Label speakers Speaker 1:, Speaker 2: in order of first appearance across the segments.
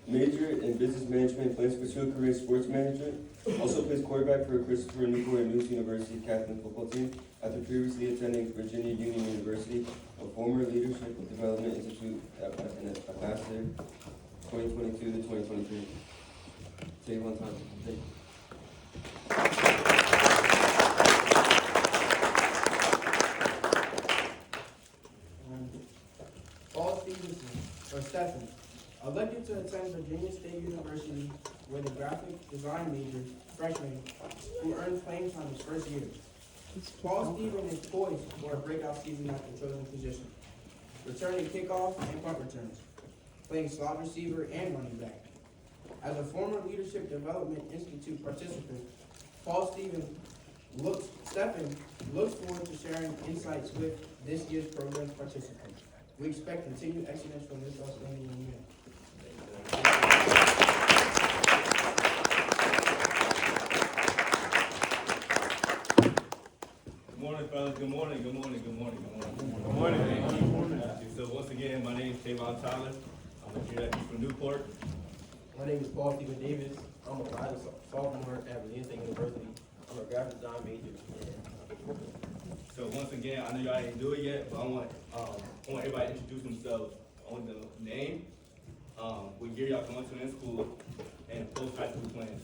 Speaker 1: Major in business management, plans to pursue a career in sports management. Also plays quarterback for Christopher Newport News University Captain football team after previously attending Virginia Union University, a former leadership development institute and a past there, 2022 to 2023. Take one time. Thank you.
Speaker 2: Paul Stevenson, or Stephen, elected to attend Virginia State University with a graphic design major, freshman, who earned playing time his first year. Paul Stevens is poised for a breakout season at the chosen position, returning kickoff and punt returns, playing slot receiver and running back. As a former Leadership Development Institute participant, Stephen looks forward to sharing insights with this year's program participants. We expect continued excellence from this outstanding young man.
Speaker 3: Good morning, fellas. Good morning. Good morning. Good morning. Good morning. Good morning. So once again, my name is Tavon Tyler. I'm a junior from Newport.
Speaker 4: My name is Paul Stephen Davis. I'm a rising sophomore at Virginia State University. I'm a graphic design major.
Speaker 3: So once again, I know y'all didn't do it yet, but I want everybody to introduce themselves on the name, what year y'all going to in school, and post high school plans.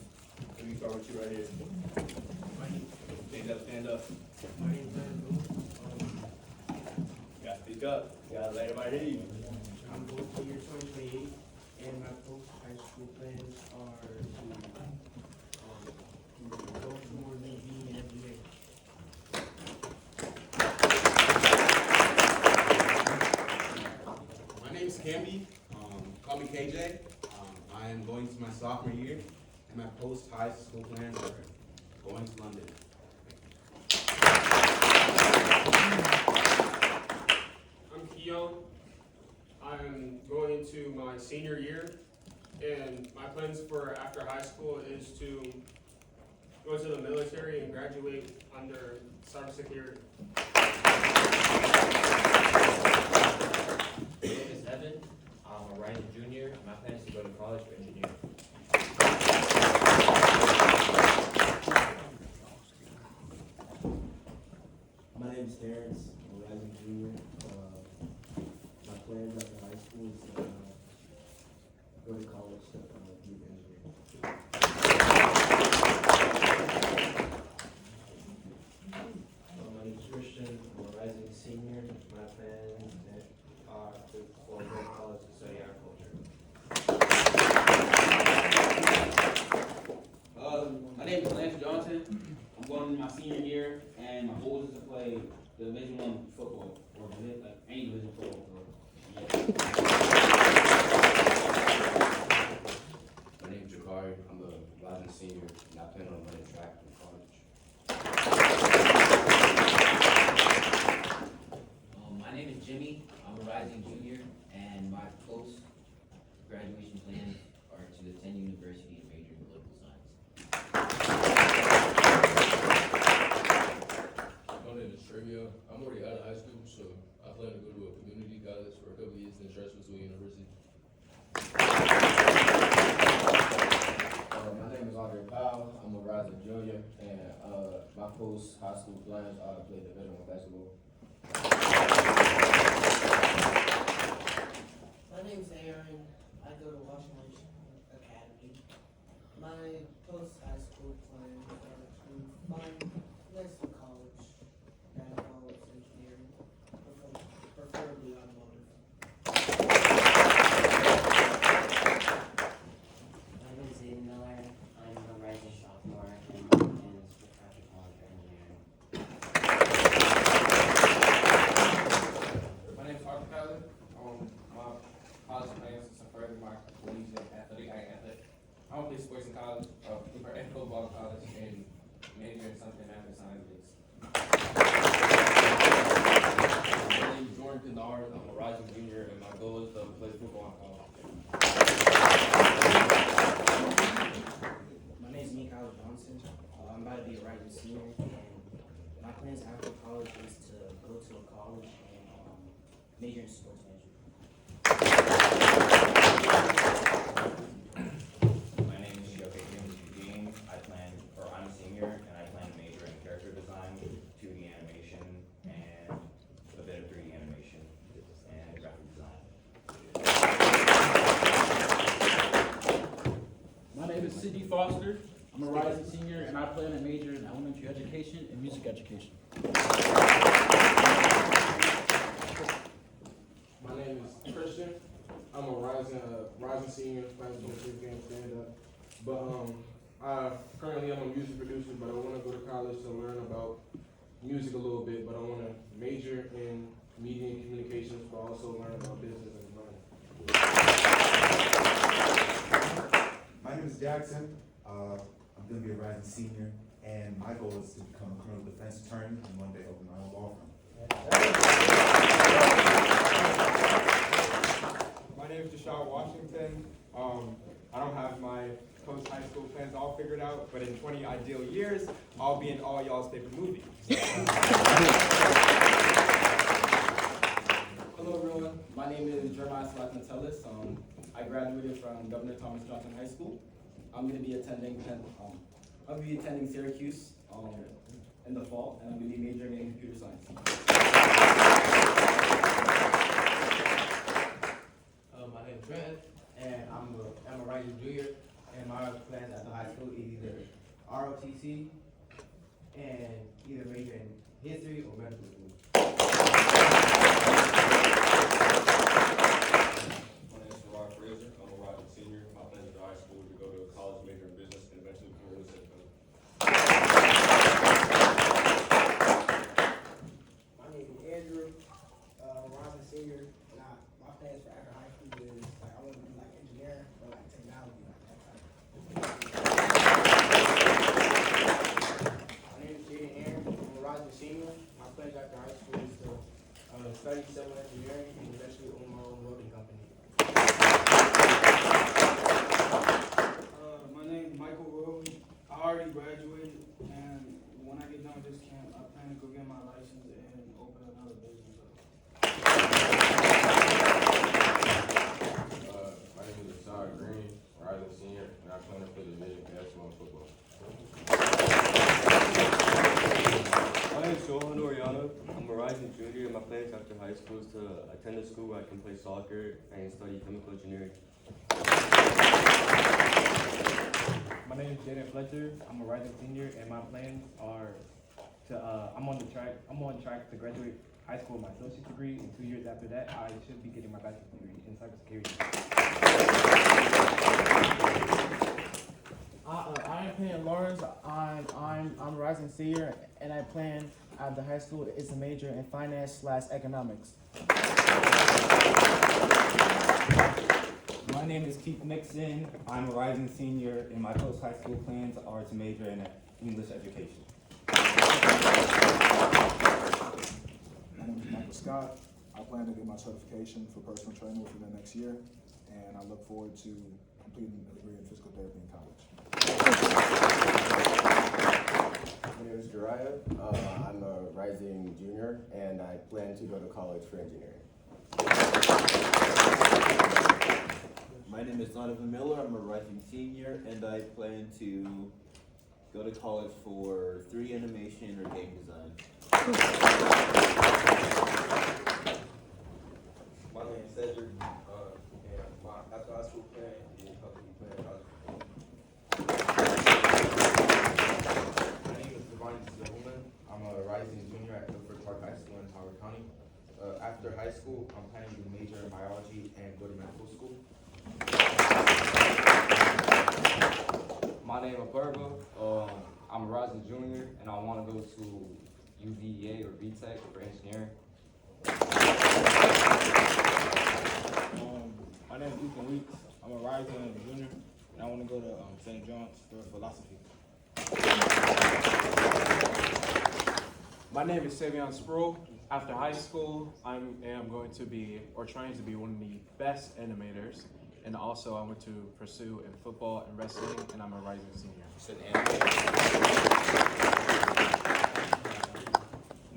Speaker 3: Let me start with you right here. Stand up.
Speaker 2: My name is Brandon Booth.
Speaker 3: You gotta speak up. You gotta let everybody hear you.
Speaker 2: I'm going to year 2028, and my post-high school plans are to go more than being an engineer.
Speaker 5: My name is Camby. Call me KJ. I am going to my sophomore year, and my post-high school plans are going to London.
Speaker 6: I'm Keon. I'm going into my senior year, and my plans for after high school is to go to the military and graduate under cybersecurity.
Speaker 7: My name is Evan. I'm a rising junior. My plan is to go to college for engineering.
Speaker 8: My name is Terrence. I'm a rising junior. My plans after high school is to go to college to do engineering.
Speaker 7: My name is Christian. I'm a rising senior. My plans are to go to college to study agriculture.
Speaker 9: My name is Lance Johnson. I'm going into my senior year, and my goal is to play the Division I football, or like any Division football.
Speaker 10: My name is Jakari. I'm a rising senior, and I plan on running track in college.
Speaker 11: My name is Jimmy. I'm a rising junior, and my post-graduation plans are to attend university and major in political science.
Speaker 12: My name is Trevia. I'm already out of high school, so I plan to go to a community college for a couple years in Charlottesville University.
Speaker 13: My name is Andre Powell. I'm a rising junior, and my post-high school plans are to play Division I basketball.
Speaker 14: My name's Aaron. I go to Washington Academy. My post-high school plans are to find next to college and college engineering, preferably automotive.
Speaker 15: My name is Aiden Miller. I'm a rising sophomore, and my plan is to traffic college for engineering.
Speaker 16: My name is Arthur Pellet. My college plans is to further my collegiate athletic. I want to play sports in college, for football in college, and major in something after science.
Speaker 17: My name is Jordan Kennard. I'm a rising junior, and my goal is to play football in college.
Speaker 18: My name is Mikael Johnson. I'm about to be a rising senior, and my plans after college is to go to a college and major in sports management.
Speaker 19: Foster. I'm a rising senior and I plan to major in elementary education and music education.
Speaker 2: My name is Christian. I'm a rising senior, planning to go to game stand up. But currently I'm a music producer, but I want to go to college to learn about music a little bit. But I want to major in media and communications, but also learn about business and money.
Speaker 20: My name is Jackson. I'm going to be a rising senior, and my goal is to become a criminal defense attorney and one day open my own law firm.
Speaker 21: My name is Deshaun Washington. I don't have my post-high school plans all figured out, but in 20 ideal years, I'll be in all y'all's favorite movies.
Speaker 22: Hello everyone, my name is Jeremiah Slatin-Tellis. I graduated from Governor Thomas Johnson High School. I'm going to be attending Syracuse in the fall, and I'm going to be majoring in computer science.
Speaker 4: My name is Trent, and I'm a rising junior, and my plans at the high school is either ROTC and either major in history or medical school.
Speaker 23: My name is Gerard Fraser. I'm a rising senior. My plans at the high school to go to college, major in business, and eventually become a real estate developer.
Speaker 24: My name is Andrew, rising senior. My plans for after high school is like I want to do like engineering or like technology, like that type.
Speaker 2: My name is Jaden Aaron. I'm a rising senior. My plans after high school is to study civil engineering and eventually own my own welding company.
Speaker 25: My name is Michael Rose. I already graduated, and when I get done with this camp, I plan to go get my license and open another business up.
Speaker 17: My name is Asad Green, rising senior, and I plan to play division basketball and football.
Speaker 1: My name is Johan Oriano. I'm a rising junior, and my plans after high school is to attend a school where I can play soccer and study chemical engineering.
Speaker 26: My name is Jaden Fletcher. I'm a rising senior, and my plans are to I'm on track to graduate high school with my associate's degree. In 2 years after that, I should be getting my bachelor's degree in cybersecurity.
Speaker 27: I am Payne Lawrence. I'm a rising senior, and I plan at the high school is to major in finance/economics.
Speaker 28: My name is Keith Nixon. I'm a rising senior, and my post-high school plans are to major in English education.
Speaker 29: My name is Michael Scott. I plan to get my certification for personal trainer within the next year, and I look forward to completing a degree in physical therapy in college.
Speaker 30: My name is Jariah. I'm a rising junior, and I plan to go to college for engineering.
Speaker 31: My name is Donovan Miller. I'm a rising senior, and I plan to go to college for 3D animation or game design.
Speaker 32: My name is Cedric, and my after high school plan is hopefully playing college football.
Speaker 5: My name is Devon Zillman. I'm a rising junior at Milford Park High School in Howard County. After high school, I'm planning to major in biology and go to medical school.
Speaker 33: My name is Purva. I'm a rising junior, and I want to go to UVA or VTech for engineering.
Speaker 26: My name is Ethan Weeks. I'm a rising junior, and I want to go to St. John's for philosophy.
Speaker 34: My name is Savion Sproul. After high school, I am going to be, or trying to be, one of the best animators. And also I want to pursue in football and wrestling, and I'm a rising senior.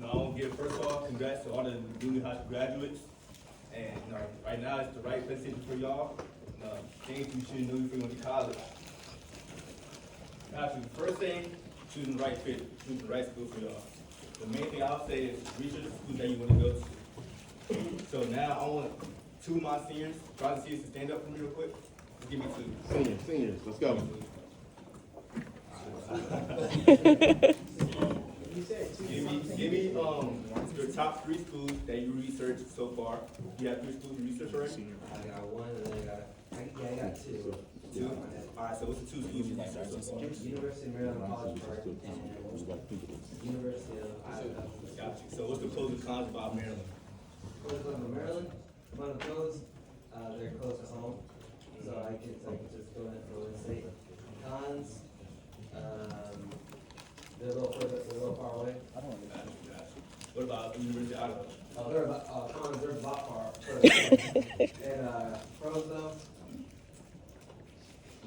Speaker 3: I want to give first of all congrats to all the junior high school graduates. And right now it's the right decision for y'all. Things you should know before you went to college. Now, the first thing, choosing the right fit, choosing the right school for y'all. The main thing I'll say is research the school that you want to go to. So now I want two of my seniors, try to see us to stand up for me real quick. Just give me two.
Speaker 5: Seniors, let's go.
Speaker 2: You said two.
Speaker 3: Give me your top 3 schools that you researched so far. You have 3 schools you researched already?
Speaker 4: I got one, and then I got two.
Speaker 3: 2? Alright, so what's the 2 schools you researched so far?
Speaker 4: University of Maryland College Park and University of Iowa.
Speaker 3: Got you. So what's the pros and cons about Maryland?
Speaker 4: Close to Maryland, one of the pros, they're close to home, so I could just go ahead and go and say. Cons, they're a little far away.
Speaker 3: What about University of Iowa?
Speaker 4: They're about, cons, they're about far. And, pros though,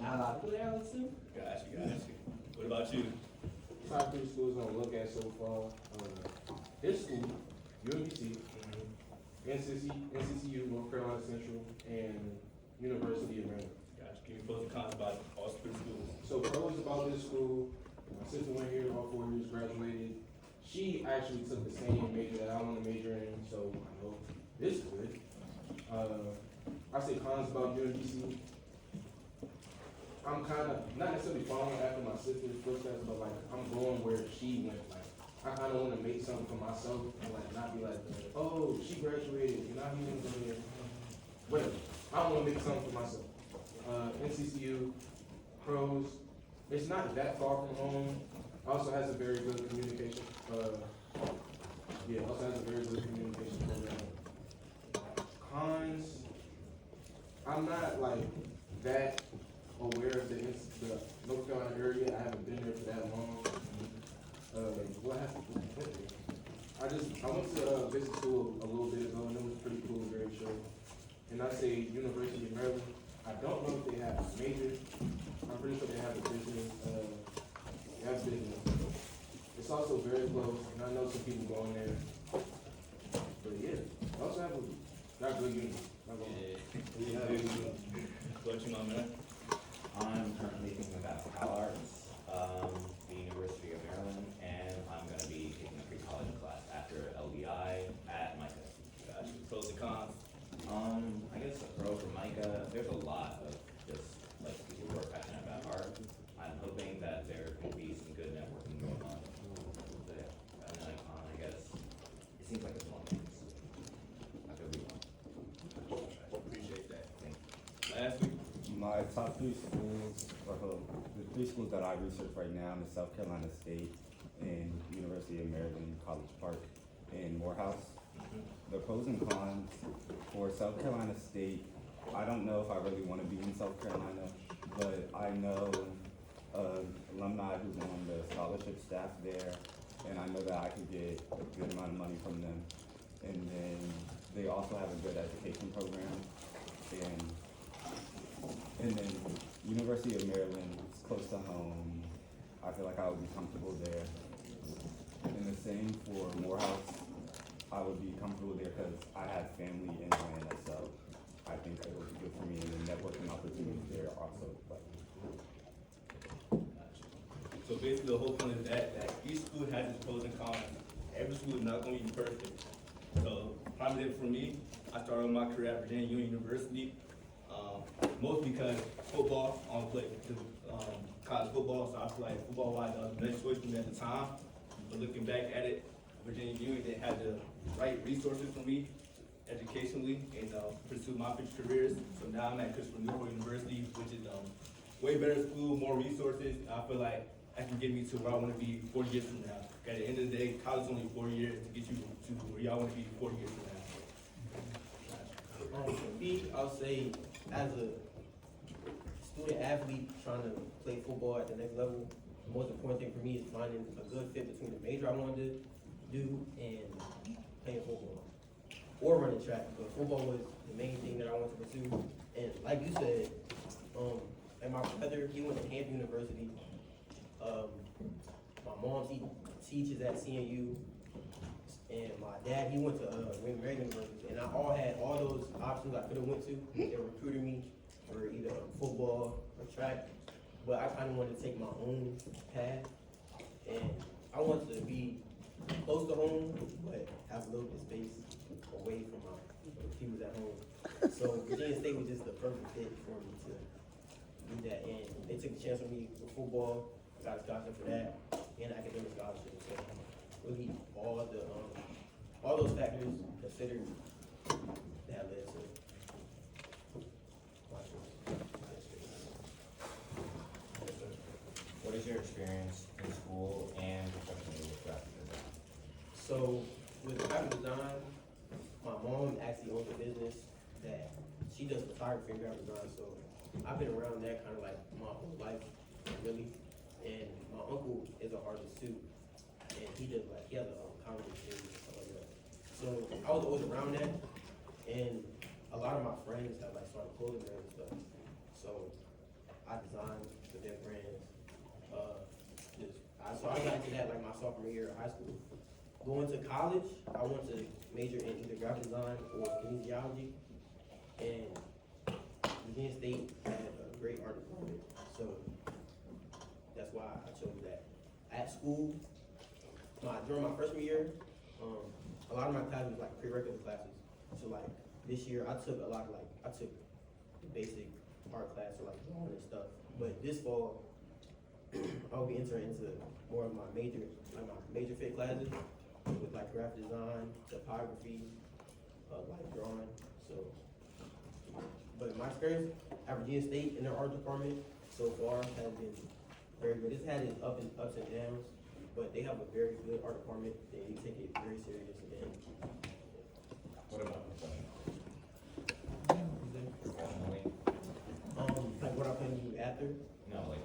Speaker 4: not a lot of people there, I would assume.
Speaker 3: Got you. What about you?
Speaker 34: Top 3 schools I'm gonna look at so far, this school, UMBC, NCCU, North Carolina Central, and University of Maryland.
Speaker 3: Got you. Give me pros and cons about all 3 schools.
Speaker 34: So pros about this school, my sister went here all 4 years, graduated. She actually took the same major that I want to major in, so I know this is good. I say cons about UMBC. I'm kind of, not necessarily following after my sister's footsteps, but like, I'm going where she went. Like, I kind of want to make something for myself and like, not be like, oh, she graduated, and now he's going to go here. Whatever. I want to make something for myself. NCCU, pros, it's not that far from home. Also has a very good communication. Also has a very good communication program. Cons, I'm not like that aware of the North Carolina area. I haven't been there for that long. What happened? I went to business school a little bit ago, and it was pretty cool, very show. And I say University of Maryland. I don't know if they have a major. I'm pretty sure they have a business. They have business. It's also very close, and I know some people going there. But yeah, they also have not good uni. Not gonna lie.
Speaker 3: What you know, man?
Speaker 6: I'm currently thinking about Cal Arts, the University of Maryland, and I'm going to be taking a pre-college class after LBI at MICA.
Speaker 3: Got you. Pros and cons.
Speaker 6: I guess a pro for MICA, there's a lot of just like people who are passionate about art. I'm hoping that there can be some good networking going on. There. And then a con, I guess, it seems like it's one thing. I could be wrong.
Speaker 3: Appreciate that.
Speaker 6: Thank you.
Speaker 3: Last week.
Speaker 28: My top 3 schools, the 3 schools that I research right now is South Carolina State and University of Maryland, College Park, and Morehouse. The pros and cons for South Carolina State, I don't know if I really want to be in South Carolina, but I know alumni who's on the scholarship staff there, and I know that I could get a good amount of money from them. And then they also have a good education program, and then University of Maryland is close to home. I feel like I would be comfortable there. And the same for Morehouse. I would be comfortable there because I have family in Atlanta, so I think it would be good for me. And the networking opportunities there also.
Speaker 3: So basically, the whole point is that each school has its pros and cons. Every school is not going to be perfect. So probably for me, I started my career at Virginia Union University, mostly because football, I want to play college football, so I feel like football-wise, that was the best choice for me at the time. But looking back at it, Virginia Union, they had the right resources for me educationally and pursue my future careers. So now I'm at Christopher Newport University, which is way better school, more resources. I feel like that can get me to where I want to be 4 years from now. At the end of the day, college is only 4 years to get you to where y'all want to be 4 years from now.
Speaker 4: For me, I'll say as a student athlete trying to play football at the next level, the most important thing for me is finding a good fit between the major I wanted to do and playing football or running track. But football was the main thing that I wanted to pursue. And like you said, and my brother, he went to Hampton University. My mom, she teaches at CNU. And my dad, he went to William Mary University. And I all had all those options I could have went to. They recruited me for either football or track. But I kind of wanted to take my own path. And I wanted to be close to home, but have a little bit of space away from my people at home. So Virginia State was just the perfect fit for me to do that. And they took a chance on me with football.
Speaker 2: got a scholarship for that, and academic scholarship. So really, all those factors considered, that led to my choice.
Speaker 6: What is your experience in school and professionally with graphic design?
Speaker 2: So with graphic design, my mom actually owns a business that she does photography and graphic design. So I've been around that kind of like my whole life, really. And my uncle is an artist too, and he has a comedy series and stuff like that. So I was always around that, and a lot of my friends have like started clothing brands and stuff. So I designed for their brands. So I got into that like my sophomore year of high school. Going to college, I wanted to major in either graphic design or kinesiology, and Virginia State had a great art department, so that's why I chose that. At school, during my freshman year, a lot of my classes was like prerequisite classes. So like this year, I took the basic art class, so like drawing and stuff. But this fall, I'll be entering into more of my major fit classes with like graphic design, typography, like drawing. So, but my experience at Virginia State in their art department so far has been very good. It's had its ups and downs, but they have a very good art department. They take it very serious. And
Speaker 6: What about professionally?
Speaker 2: like what I plan to do after.
Speaker 6: No, like,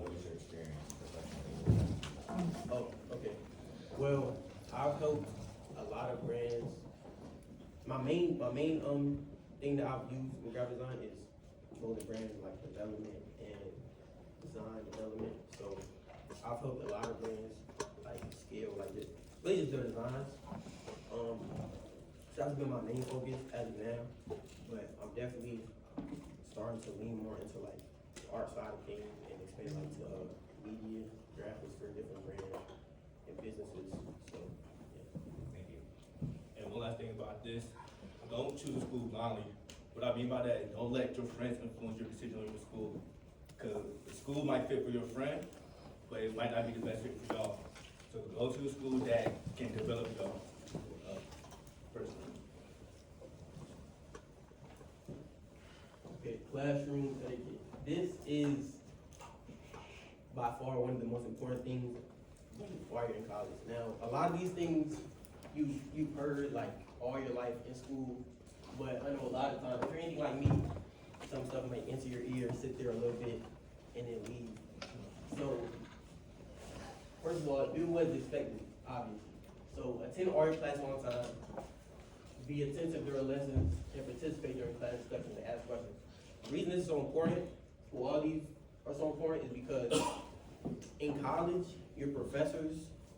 Speaker 6: what was your experience professionally?
Speaker 2: Oh, okay. Well, I've helped a lot of brands. My main thing that I've used in graphic design is clothing brands like development and design development. So I've helped a lot of brands like scale like this. Really just their designs. So that's been my main focus as of now. But I'm definitely starting to lean more into like the art side of things and expand like to media, graphics for different brands and businesses. So yeah.
Speaker 6: Thank you.
Speaker 3: And one last thing about this, don't choose a school blindly. What I mean by that is don't let your friends influence your decision on your school. Cause the school might fit for your friend, but it might not be the best fit for y'all. So go to a school that can develop y'all personally.
Speaker 2: Okay, classroom etiquette. This is by far one of the most important things while you're in college. Now, a lot of these things you've heard like all your life in school, but I know a lot of times, if you're anything like me, some stuff may enter your ear, sit there a little bit, and then leave. So, first of all, do what is expected, obviously. So, attend art class on time, be attentive during lessons, and participate during class discussion and ask questions. The reason this is so important, for all these are so important, is because in college, your professors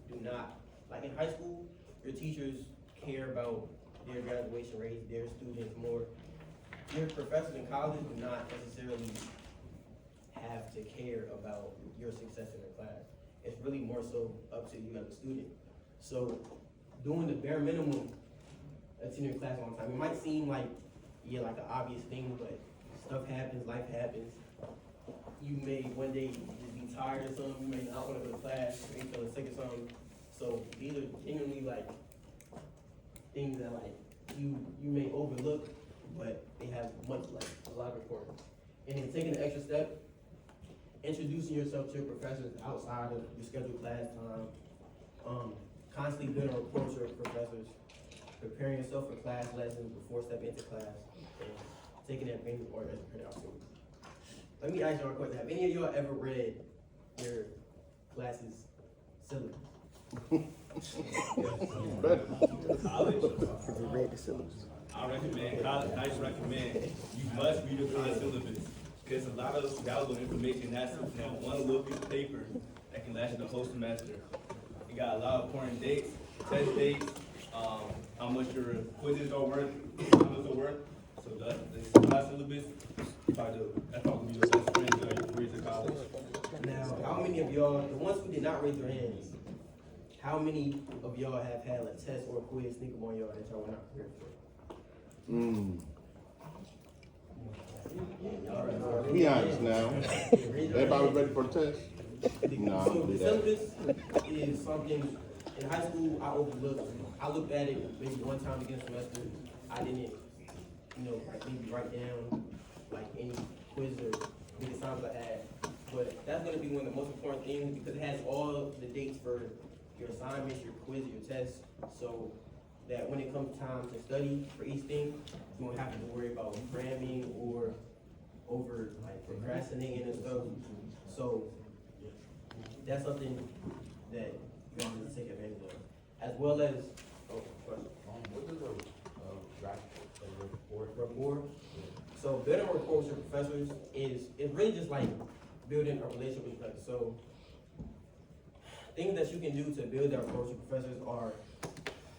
Speaker 2: do not, like in high school, your teachers care about their graduation rates, their students more. Your professors in college do not necessarily have to care about your success in their class. It's really more so up to you as a student. So doing the bare minimum, attending class on time, it might seem like, yeah, like an obvious thing, but stuff happens, life happens. You may one day just be tired or something, you may not want to go to class, you may feel sick or something. So these are genuinely like things that like you may overlook, but they have a lot of importance. And then taking the extra step, introducing yourself to your professors outside of your scheduled class time, constantly building a rapport with your professors, preparing yourself for class lessons before stepping into class, and taking advantage of art as a credit opportunity. Let me ask y'all a question. Have any of y'all ever read your class's syllabus?
Speaker 3: College. I recommend, college recommend, you must read the college syllabus. There's a lot of valuable information that's in that one little piece of paper that can last you the whole semester. You got a lot of important dates, test dates, how much your quizzes are worth, assignments are worth. So the class syllabus, that's probably your best friend during your career to college.
Speaker 2: Now, how many of y'all, the ones who did not raise their hands, how many of y'all have had a test or a quiz sneak up on y'all that y'all were not prepared for?
Speaker 7: Be honest now. Everybody was ready for the test?
Speaker 30: No, I
Speaker 2: So
Speaker 30: don't
Speaker 2: the
Speaker 30: do that.
Speaker 2: syllabus is something, in high school, I overlooked. I looked at it maybe one time against semester. I didn't, like maybe write down like any quiz or big assignments I had. But that's gonna be one of the most important things because it has all the dates for your assignments, your quiz, your tests. So that when it comes time to study for each thing, you won't have to worry about cramming or over like procrastinating and stuff. So that's something that you guys need to take advantage of. As well as, question.
Speaker 5: What does a
Speaker 2: Rapport. So building a rapport with your professors is really just like building a relationship with your professors. So things that you can do to build that rapport with your professors are,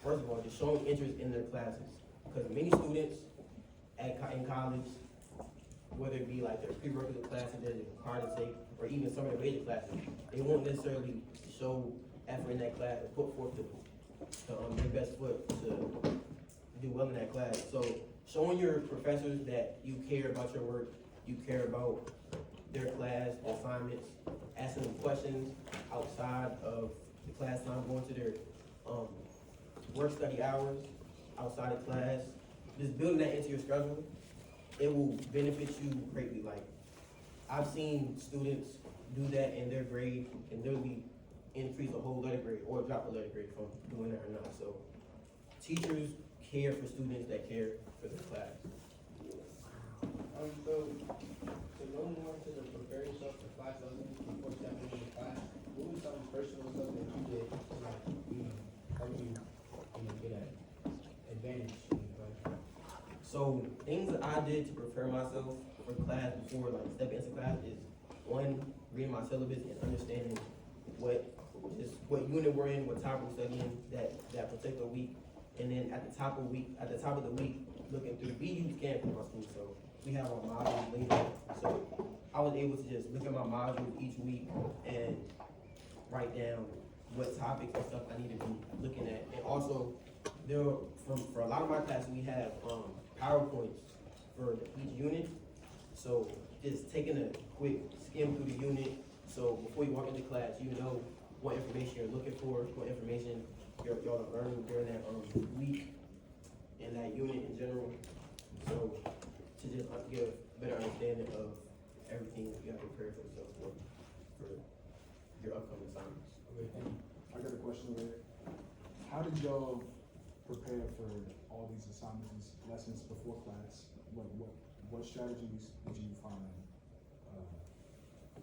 Speaker 2: first of all, just showing interest in their classes. Because many students in college, whether it be like their prerequisite classes that they're required to take, or even some of their major classes, they won't necessarily show effort in that class or put forth their best foot to do well in that class. So showing your professors that you care about your work, you care about their class, assignments, asking them questions outside of the class time, going to their work study hours outside of class, just building that into your schedule, it will benefit you greatly. Like, I've seen students do that in their grade and literally increase a whole letter grade or drop a letter grade from doing that or not. So teachers care for students that care for their class.
Speaker 24: So to go more to the prepare yourself for class lessons before stepping into class, what was some personal stuff that you did to like, help you, get an advantage in class?
Speaker 2: So things that I did to prepare myself for class before like stepping into class is one, reading my syllabus and understanding what unit we're in, what topic we're studying that particular week. And then at the top of the week, looking through, we use Canvas in my school, so we have our modules laid out. So I was able to just look at my modules each week and write down what topics and stuff I need to be looking at. And also, for a lot of my classes, we have PowerPoints for each unit. So just taking a quick skim through the unit. So before you walk into class, you know what information you're looking for, what information y'all are learning during that week and that unit in general. So to just get a better understanding of everything you have to prepare for yourself for your upcoming assignments.
Speaker 29: I got a question there. How did y'all prepare for all these assignments, lessons before class? What strategies did you find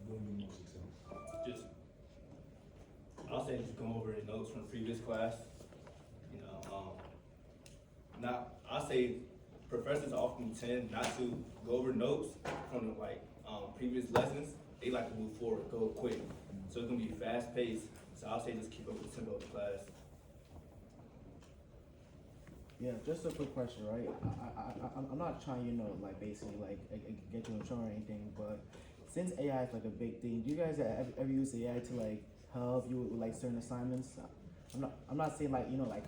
Speaker 29: gave you most success?
Speaker 3: I'll say just come over the notes from the previous class. I'll say professors often tend not to go over notes from previous lessons. They like to move forward, go quick. So it's gonna be fast paced. So I'll say just keep up with the tempo of the class.
Speaker 27: Yeah, just a quick question, right? I'm not trying, basically, get you in trouble or anything, but since AI is, a big thing, do you guys ever use AI to, help you with, certain assignments? I'm not saying,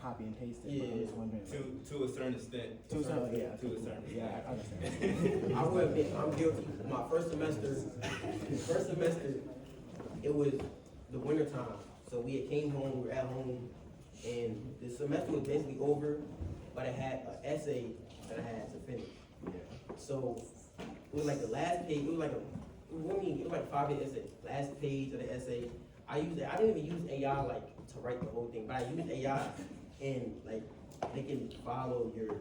Speaker 27: copy and paste it, but I'm just wondering.
Speaker 3: To a certain extent.
Speaker 27: To a certain extent.
Speaker 3: Yeah,
Speaker 27: I understand.
Speaker 2: I will admit, I'm guilty. My first semester, it was the winter time. So we had came home, we were at home, and the semester was basically over, but I had an essay that I had to finish. So it was like the last page, it was like a 5-page essay. Last page of the essay, I didn't even use AI to write the whole thing, but I used AI and they can follow your,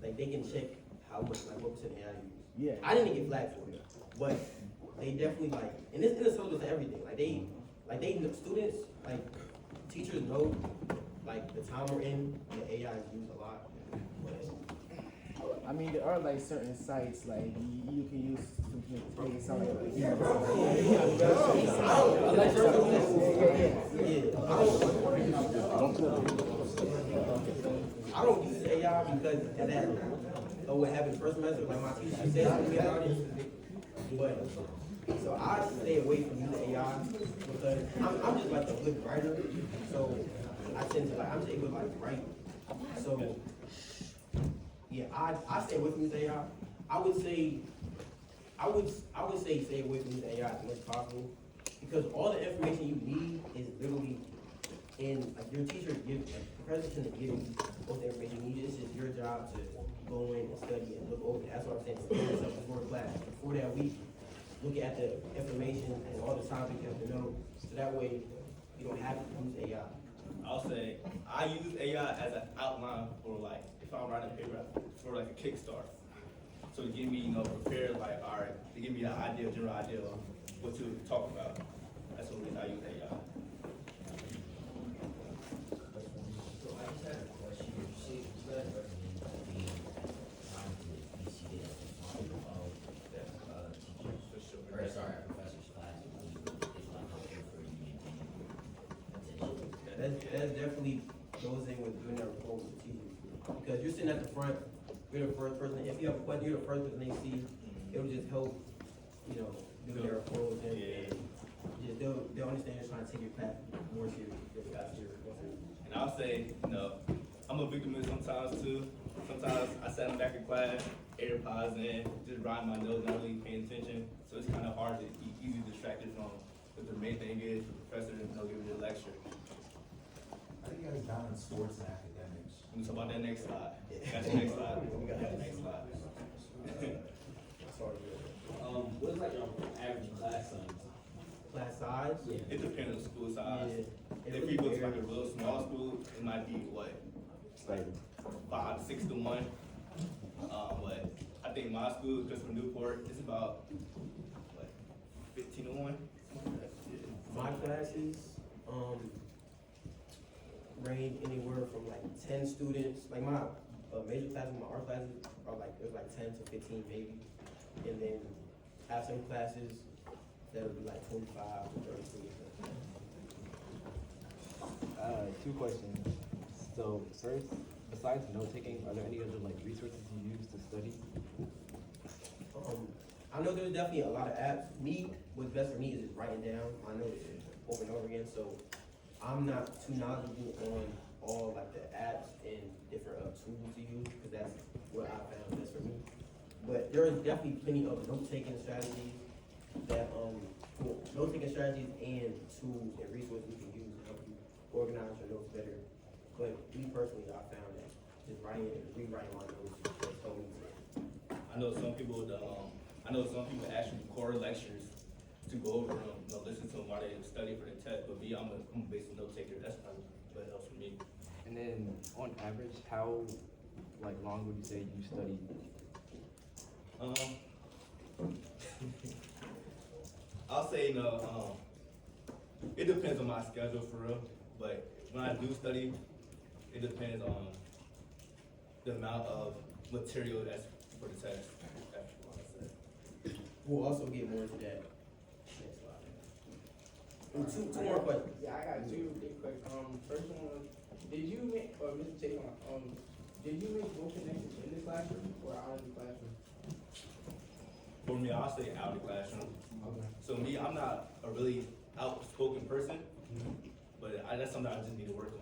Speaker 2: they can check how much, what percent AI you use.
Speaker 27: Yeah.
Speaker 2: I didn't get flagged for it, but they definitely and it's in the syllabus and everything. Students, teachers know, the time we're in, the AI is used a lot. But,
Speaker 27: I mean, there are certain sites you can use to make it sound
Speaker 2: I don't use AI because of that. What happened first semester, my teacher said something about it. But so I stay away from using AI because I'm just a good writer. So I tend to I'm just able to write. So yeah, I stay away from using AI. I would say stay away from using AI as much as possible.
Speaker 4: because all the information you need is literally in, like, your teacher gives, like, the professor can give you all the information you need. It's just your job to go in and study and look over it. That's what I'm saying, prepare yourself before class, before that week. Look at the information and all the topics you have to know, so that way you don't have to use AI.
Speaker 3: I'll say, I use AI as an outline for like, if I'm writing a paper for like a kickstart. So to get me, prepared, like, all right, to give me an idea, general idea of what to talk about. That's the reason I use AI.
Speaker 7: So I just had a question. You guys recommend being assigned to BCA as a part of teachers? Or sorry, professors' class, is not helpful for you maintaining attention.
Speaker 4: That definitely goes in with doing that report with the teachers. Because you're sitting at the front, you're the first person, if you have a question, you're the first person they see. It'll just help, do their report with them. Yeah, they'll understand you're trying to take your class more serious.
Speaker 3: And I'll say, I'm a victim of it sometimes too. Sometimes I sat in the back of class, AirPods in, just writing my notes, not really paying attention. So it's kind of hard to be easily distracted from what the main thing is, the professor giving the lecture.
Speaker 8: How do you guys balance sports and academics?
Speaker 3: We can talk about that next slide. That's the next slide. We got that next slide.
Speaker 7: What is like your average class size?
Speaker 4: Class size?
Speaker 7: Yeah.
Speaker 3: It depends on the school size.
Speaker 4: Yeah.
Speaker 3: If you go to like a real small school, it might be what? Like 5 to 6 to 1. But I think my school, Christopher Newport, it's about what, 15 to 1.
Speaker 4: My classes, range anywhere from like 10 students, like my major classes, my art classes are like, there's like 10 to 15 maybe. And then I have some classes that would be like 25 to 33.
Speaker 9: Two questions. So first, besides note taking, are there any other like resources you use to study?
Speaker 4: I know there's definitely a lot of apps. What's best for me is just writing down my notes over and over again. So I'm not too knowledgeable on all like the apps and different tools to use, because that's what I found best for me. But there is definitely plenty of note-taking strategies that note-taking strategies and tools and resources you can use to help you organize your notes better. But me personally, I found that just writing and rewriting my notes just helped me.
Speaker 3: I know some people actually record lectures to go over them, listen to them while they study for the test. But me, I'm a basic note taker. That's probably what helps for me.
Speaker 9: And then on average, how like long would you say you study?
Speaker 3: I'll say it depends on my schedule for real. But when I do study, it depends on the amount of material that's for the test. That's what I said.
Speaker 4: We'll also get more into that next slide. Two more questions.
Speaker 2: Yeah, I got two big questions. First one, did you make, or Mr. Chayton, did you make both connections in the classroom or out of the classroom?
Speaker 3: For me, I'll say out of the classroom.
Speaker 2: Okay.
Speaker 3: So me, I'm not a really outspoken person, but that's something I just need to work on,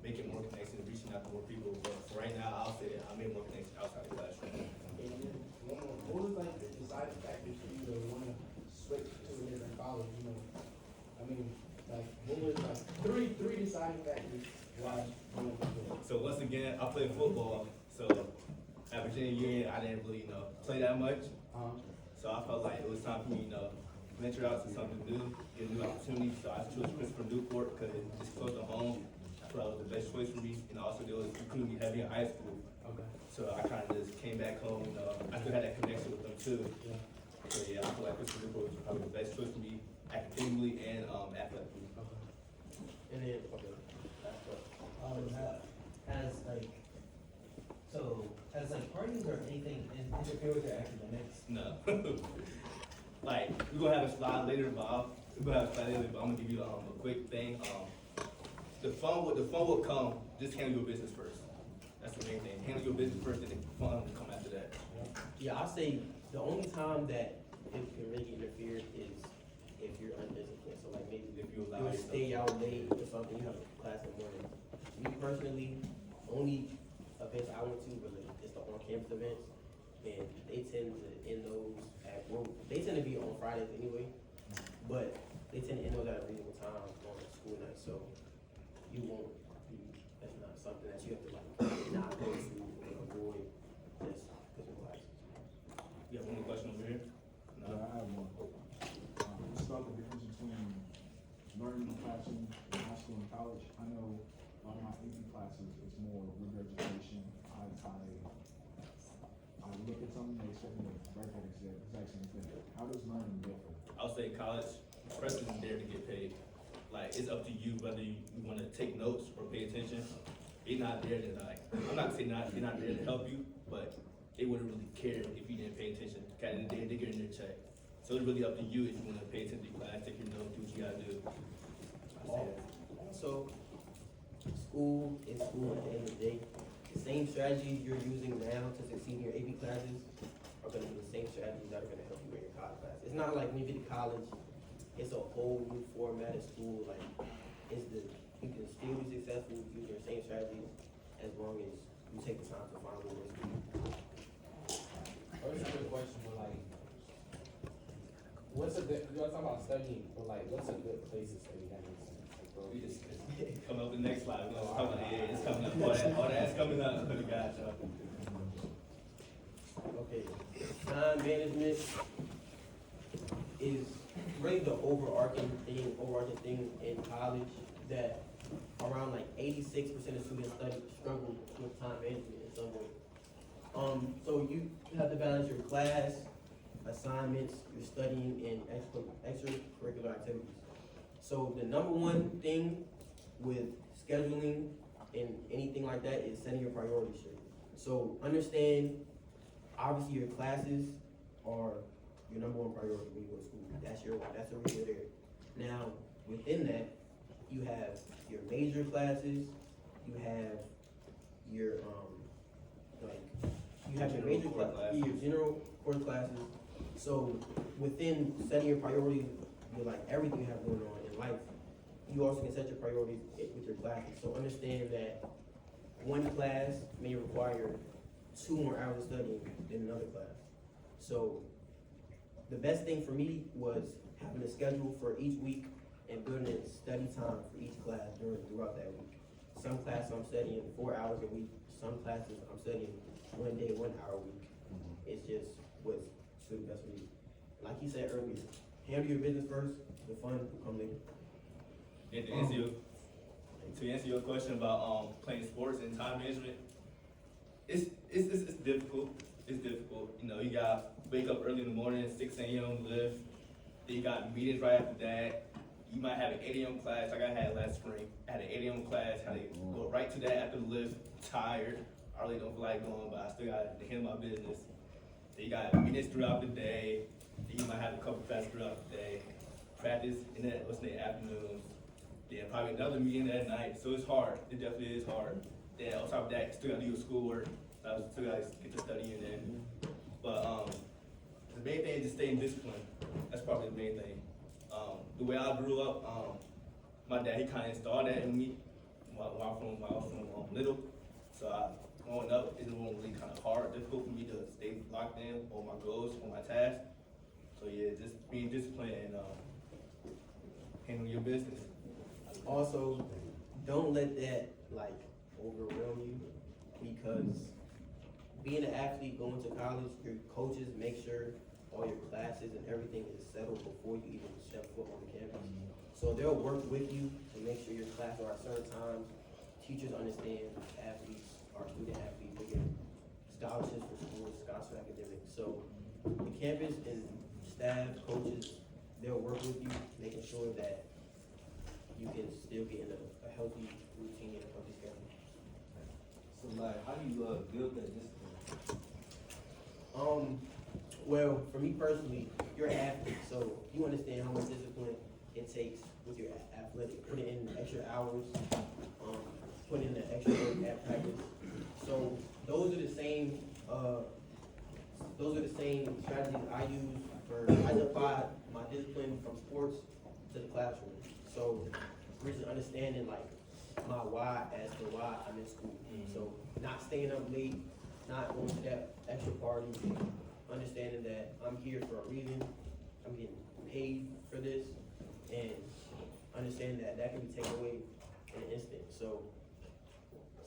Speaker 3: making more connections, reaching out to more people. But for right now, I'll say that I made more connections outside the classroom.
Speaker 2: And then one more, what was like the deciding factors for you to want to switch to a different college, I mean, like, what was like three deciding factors why you went to do it?
Speaker 3: So once again, I played football. So at Virginia Union, I didn't really, play that much. So I felt like it was time for me, venture out to something new, get a new opportunity. So I chose Christopher Newport because it's close to home. I thought it was the best choice for me. And also there was community heavy in high school.
Speaker 2: Okay.
Speaker 3: So I kind of just came back home. I still had that connection with them too.
Speaker 2: Yeah.
Speaker 3: So yeah, I feel like Christopher Newport was probably the best choice for me academically and athletically.
Speaker 2: Okay.
Speaker 4: And then,
Speaker 7: Has parties or anything interfere with your academics?
Speaker 3: No. Like, we're gonna have a slide later, Bob. We're gonna have a slide later, but I'm gonna give you a quick thing. The fun will come. Just handle your business first. That's the main thing. Handle your business first, and the fun will come after that.
Speaker 4: yeah, I'll say the only time that it can really interfere is if you're undisciplined. So like maybe
Speaker 3: If you allow
Speaker 4: you'll
Speaker 3: yourself.
Speaker 4: stay out late or something, you have a class in the morning. Me personally, only events I went to was just the on-campus events, and they tend to end those at work. They tend to be on Fridays anyway, but
Speaker 24: they tend to end those at a reasonable time on school night, so you won't be, that's not something that you have to like not go to or avoid just because of classes.
Speaker 3: You have one more question over here?
Speaker 29: Yeah, I have one. It's about the difference between learning in the classroom in high school and college. I know a lot of my AP classes, it's more regurgitation. I look at something, they expect me to write that exact same thing. How does learning differ?
Speaker 3: I'll say college, professors is there to get paid. Like, it's up to you whether you want to take notes or pay attention. They're not there to like, I'm not saying they're not there to help you, but they wouldn't really care if you didn't pay attention. Kind of they're getting their check. So it's really up to you if you want to pay attention to class, take your notes, do what you gotta do.
Speaker 24: Also, school is school at the end of the day. The same strategies you're using now to succeed in your AP classes are gonna be the same strategies that are gonna help you in your college class. It's not like when you get to college, it's a whole new format of school, like, you can still be successful using your same strategies as long as you take the time to find what works for you. First, I have a question, but like, what's a good, you all talking about studying, but like, what's a good place to study that makes sense? Like, bro,
Speaker 3: We just come up with the next slide. It's coming up. Yeah, it's coming up. All that's coming up. Gotcha.
Speaker 24: Okay, time management is really the overarching thing in college that around like 86% of students struggle with time management in some way. So you have to balance your class, assignments, your studying, and extracurricular activities. So the number one thing with scheduling and anything like that is setting your priorities straight. So understand, obviously your classes are your number one priority when you go to school. That's the reason you're there. Now, within that, you have your major classes, you have your your general course classes. So within setting your priorities, with like everything you have going on in life, you also can set your priorities with your classes. So understand that one class may require 2 more hours of studying than another class. So the best thing for me was having a schedule for each week and building in study time for each class throughout that week. Some classes I'm studying 4 hours a week. Some classes I'm studying 1 day, 1 hour a week. It's just what's suited best for you. Like you said earlier, handle your business first. The fun will come later.
Speaker 3: And to answer your question about playing sports and time management, it's difficult. It's difficult. You know, you gotta wake up early in the morning, 6 a.m. lift. Then you got meetings right after that. You might have an 8 a.m. class like I had last spring. I had an 8 a.m. class, had to go right to that after the lift, tired. I really don't feel like going, but I still got to handle my business. Then you got meetings throughout the day. Then you might have a couple classes throughout the day. Practice in the afternoons. Then probably another meeting at night. So it's hard. It definitely is hard. Then on top of that, you still got to do your schoolwork. So I still got to get to studying in. But the main thing is just staying disciplined. That's probably the main thing. The way I grew up, my dad, he kind of installed that in me while I was from little. So growing up, it was really kind of hard, difficult for me to stay locked in on my goals, on my tasks. So yeah, just being disciplined and handling your business.
Speaker 24: Also, don't let that like overwhelm you, because being an athlete going to college, your coaches make sure all your classes and everything is settled before you even step foot on the campus. So they'll work with you to make sure your classes are at certain times. Teachers understand athletes are student athletes, they get scholarships for schools, scholarships for academics. So the campus and staff, coaches, they'll work with you, making sure that you can still get in a healthy routine and a healthy schedule.
Speaker 31: So like, how do you build that discipline?
Speaker 24: Well, for me personally, you're an athlete, so you understand how much discipline it takes with your athletic, putting in extra hours, putting in the extra work at practice. So those are the same strategies I use I applied my discipline from sports to the classroom. So really understanding like my why as to why I'm in school. So not staying up late, not going to that extra party, understanding that I'm here for a reason, I'm getting paid for this, and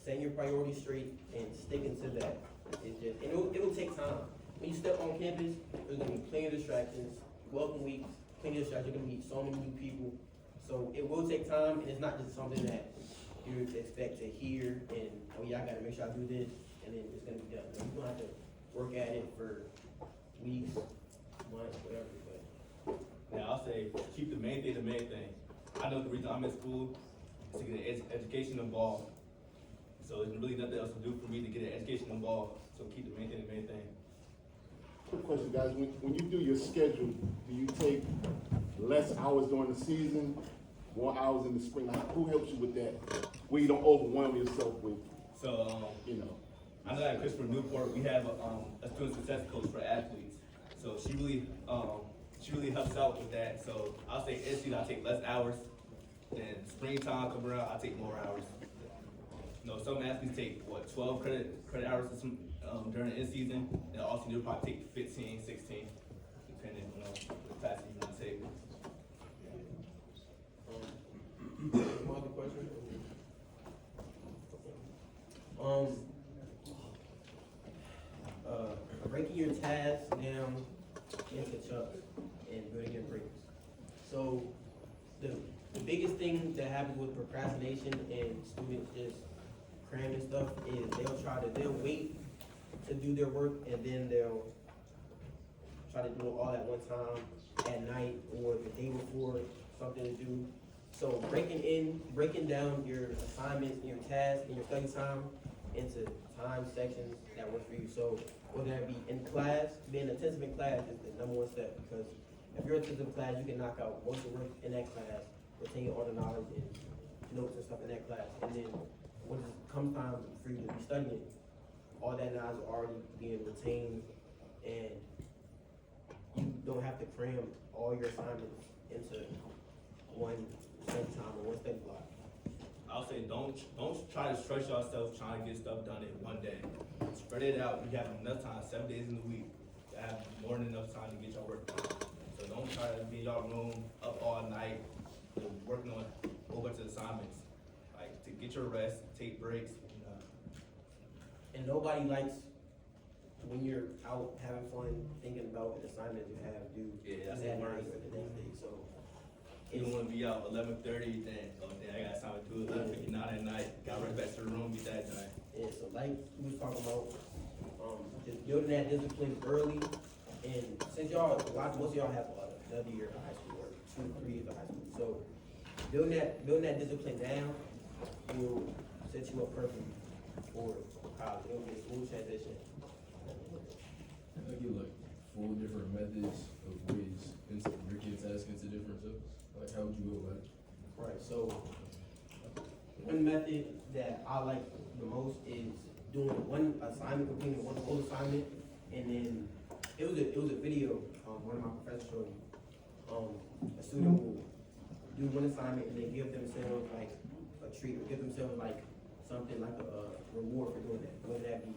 Speaker 2: setting your priorities straight and sticking to that. It's just, and it'll take time. When you step on campus, there's gonna be plenty of distractions, welcome weeks, plenty of distractions, you're gonna meet so many new people. So it will take time, and it's not just something that you expect to hear and, oh yeah, I gotta make sure I do this, and then it's gonna be done. You're gonna have to work at it for weeks, months, whatever, but.
Speaker 3: Now, I'll say, keep the main thing the main thing. I know the reason I'm in school is to get an education involved. So there's really nothing else to do for me to get an education involved, so keep the main thing the main thing.
Speaker 10: Quick question, guys. When you do your schedule, do you take less hours during the season, more hours in the spring? Like, who helps you with that? Where you don't overwhelm yourself with,
Speaker 3: So,
Speaker 10: you know?
Speaker 3: I know at Christopher Newport, we have a student success coach for athletes. So she really helps out with that. So I'll say in season I take less hours. Then springtime come around, I take more hours. You know, some athletes take 12 credit hours during the in season, and also they'll probably take 15, 16, depending on what classes you want to take.
Speaker 2: Some other questions? Breaking your tasks down into chunks and building your breaks. So the biggest thing that happens with procrastination and students just cramming stuff is they'll wait to do their work, and then they'll try to do it all at one time at night or the day before something to do. So breaking down your assignments and your tasks and your study time into time sections that work for you. So whether that be in class, being attentive in class is the number one step, because if you're attentive in class, you can knock out most of the work in that class, retain all the knowledge and notes and stuff in that class. And then when it comes time for you to be studying, all that knowledge is already being retained, and you don't have to cram all your assignments into one study time or one study block.
Speaker 3: I'll say don't try to stress yourself trying to get stuff done in one day. Spread it out. You have enough time, 7 days in the week, to have more than enough time to get your work done. So don't try to be in your room up all night working on a whole bunch of assignments. Like, to get your rest, take breaks.
Speaker 2: And nobody likes when you're out having fun thinking about an assignment you have due
Speaker 3: that's
Speaker 2: that
Speaker 3: the
Speaker 2: night
Speaker 3: worst.
Speaker 2: or the next day. So
Speaker 3: You don't want to be out 11:30, then I got time to do it 11:59 at night. Got right back to the room, be that done.
Speaker 2: yeah, so like we was talking about, just building that discipline early. And since most of y'all have another year of high school or 2 or 3 years of high school, so building that discipline down will set you up perfectly for college. It'll be a smooth transition.
Speaker 17: I give like 4 different methods of ways into breaking tasks into different chunks. Like, how would you go about it?
Speaker 2: Right, so one method that I like the most is doing one assignment, completing one whole assignment, and then it was a video, one of my professors showed me. A student will do one assignment and then give themselves like a treat, or give themselves like something like a reward for doing that. Whether that be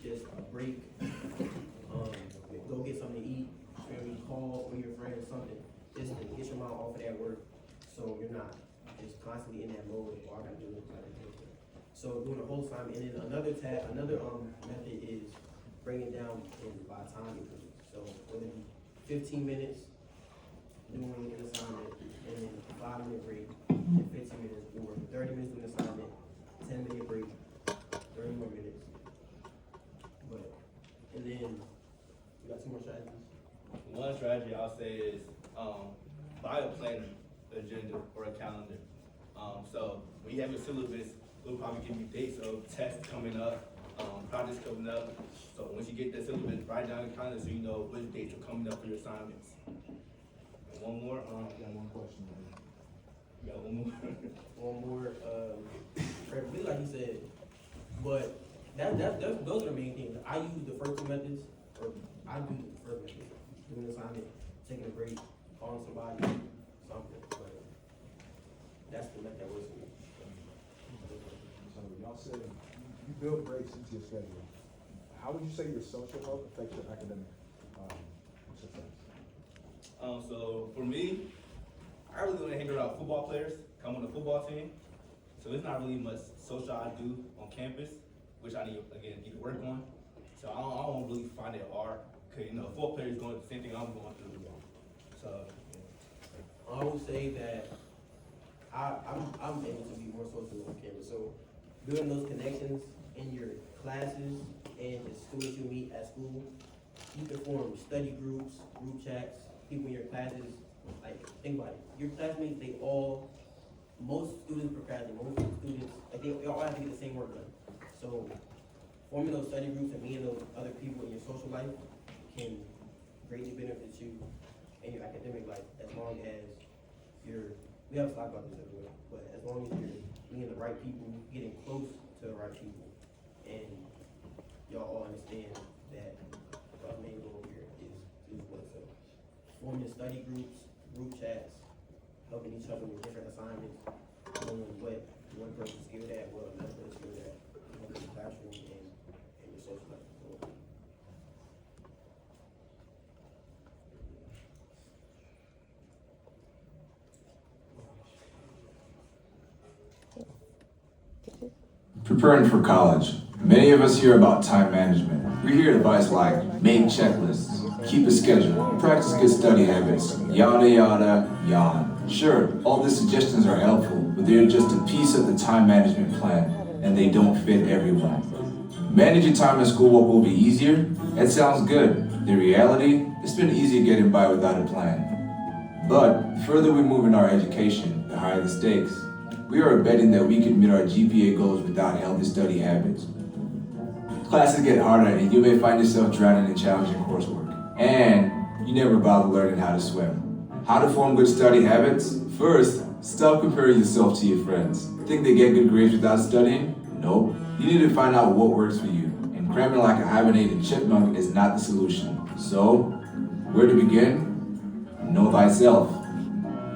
Speaker 2: just a break, go get something to eat, maybe call one of your friends, something, just to get your mind off of that work, so you're not just constantly in that mode of, oh, I gotta do this, I gotta do this. So doing a whole assignment, and then another method is bringing it down by time increments. So whether it be 15 minutes doing an assignment, and then a 5-minute break, and 15 minutes, or 30 minutes doing an assignment, 10-minute break, 30 more minutes. And then you got 2 more strategies.
Speaker 3: One strategy I'll say is buy a planner, agenda, or a calendar. So when you have your syllabus, it'll probably give you dates of tests coming up, projects coming up. So once you get the syllabus, write down your calendar so you know which dates are coming up for your assignments. And one more.
Speaker 29: I got one question.
Speaker 3: You got one more.
Speaker 2: One more. Preferably like you said, but those are the main things. I use the first 2 methods, or I do the first method, doing an assignment, taking a break, calling somebody, something. But that's the method that works for me.
Speaker 29: So y'all said you build breaks into your schedule. How would you say your social health affects your academic success?
Speaker 3: So for me, I really want to hang around football players. Come on the football team. So there's not really much social I do on campus, which I need to work on. So I don't really find it hard, cause you know, 4 players going through the same thing I'm going through. So,
Speaker 24: I would say that I'm able to be more social on campus, so building those connections in your classes and the students you meet at school, you can form study groups, group chats, people in your classes. Like, think about it, your classmates, most students procrastinate, most students, like, they all have to get the same work done. So forming those study groups and meeting those other people in your social life can greatly benefit you in your academic life, as long as we have to talk about this as well, but as long as you're meeting the right people, getting close to the right people, and y'all all understand that our main goal here is what, so forming study groups, group chats, helping each other with different assignments, knowing what one person's skilled at, what another person's skilled at, in the classroom and your social life.
Speaker 8: Preparing for college. Many of us hear about time management. We hear advice like make checklists, keep a schedule, practice good study habits, yada yada yawn. Sure, all these suggestions are helpful, but they're just a piece of the time management plan, and they don't fit everyone. Managing time in school will be easier? That sounds good. The reality, it's been easy getting by without a plan. But the further we move in our education, the higher the stakes. We are betting that we can meet our GPA goals without healthy study habits. Classes get harder and you may find yourself drowning in challenging coursework. And you never bother learning how to swim. How to form good study habits? First, stop comparing yourself to your friends. Think they get good grades without studying? Nope. You need to find out what works for you. And cramming like a hibernating chipmunk is not the solution. So, where to begin? Know thyself.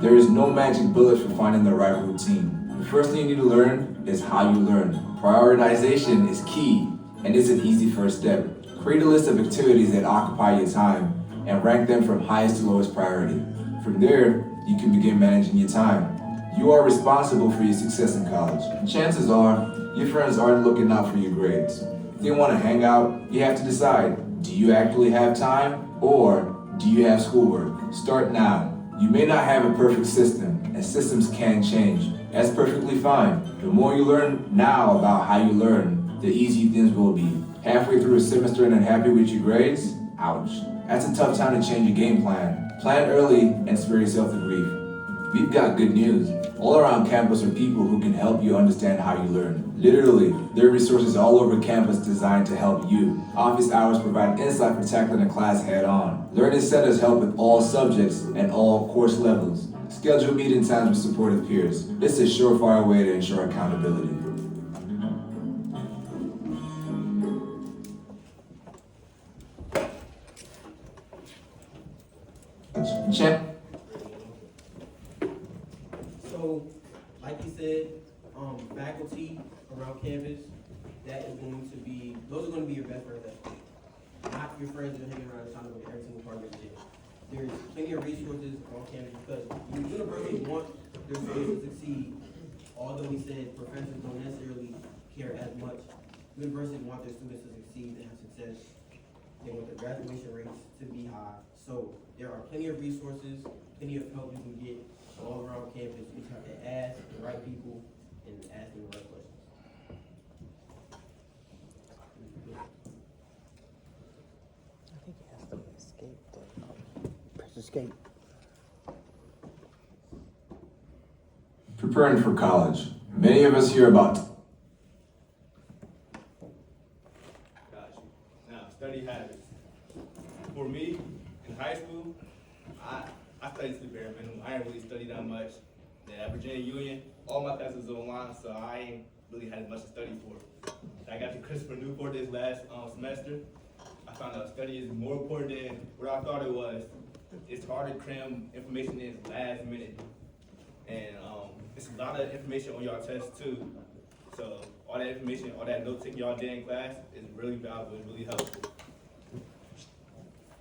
Speaker 8: There is no magic bullet for finding the right routine. The first thing you need to learn is how you learn. Prioritization is key, and it's an easy first step. Create a list of activities that occupy your time and rank them from highest to lowest priority. From there, you can begin managing your time. You are responsible for your success in college. Chances are, your friends aren't looking out for your grades. If they want to hang out, you have to decide, do you actually have time or do you have schoolwork? Start now. You may not have a perfect system, and systems can change. That's perfectly fine. The more you learn now about how you learn, the easier things will be. Halfway through a semester and unhappy with your grades? Ouch. That's a tough time to change your game plan. Plan early and spare yourself the grief. We've got good news. All around campus are people who can help you understand how you learn. Literally, there are resources all over campus designed to help you. Office hours provide insight for tackling a class head on. Learning centers help with all subjects and all course levels. Schedule meeting times with supportive peers. It's a surefire way to ensure accountability. Check.
Speaker 24: So, like you said, faculty around campus, those are going to be your best friends. Not your friends that are hanging around trying to go to every single part of the day. There's plenty of resources on campus because universities want their students to succeed. Although we said professors don't necessarily care as much, universities want their students to succeed and have success. They want their graduation rates to be high. So there are plenty of resources, plenty of help you can get all around campus. You just have to ask the right people and ask them the right questions.
Speaker 27: I think he has to escape press escape.
Speaker 8: Preparing for college. Many of us hear about
Speaker 3: Now, study habits. For me, in high school, I studied to the bare minimum. I didn't really study that much. At Virginia Union, all my classes was online, so I ain't really had much to study for. I got to Christopher Newport this last semester. I found out study is more important than what I thought it was. It's hard to cram information in last minute. And it's a lot of information on y'all tests too. So all that information, all that note taking y'all did in class is really valuable, it's really helpful.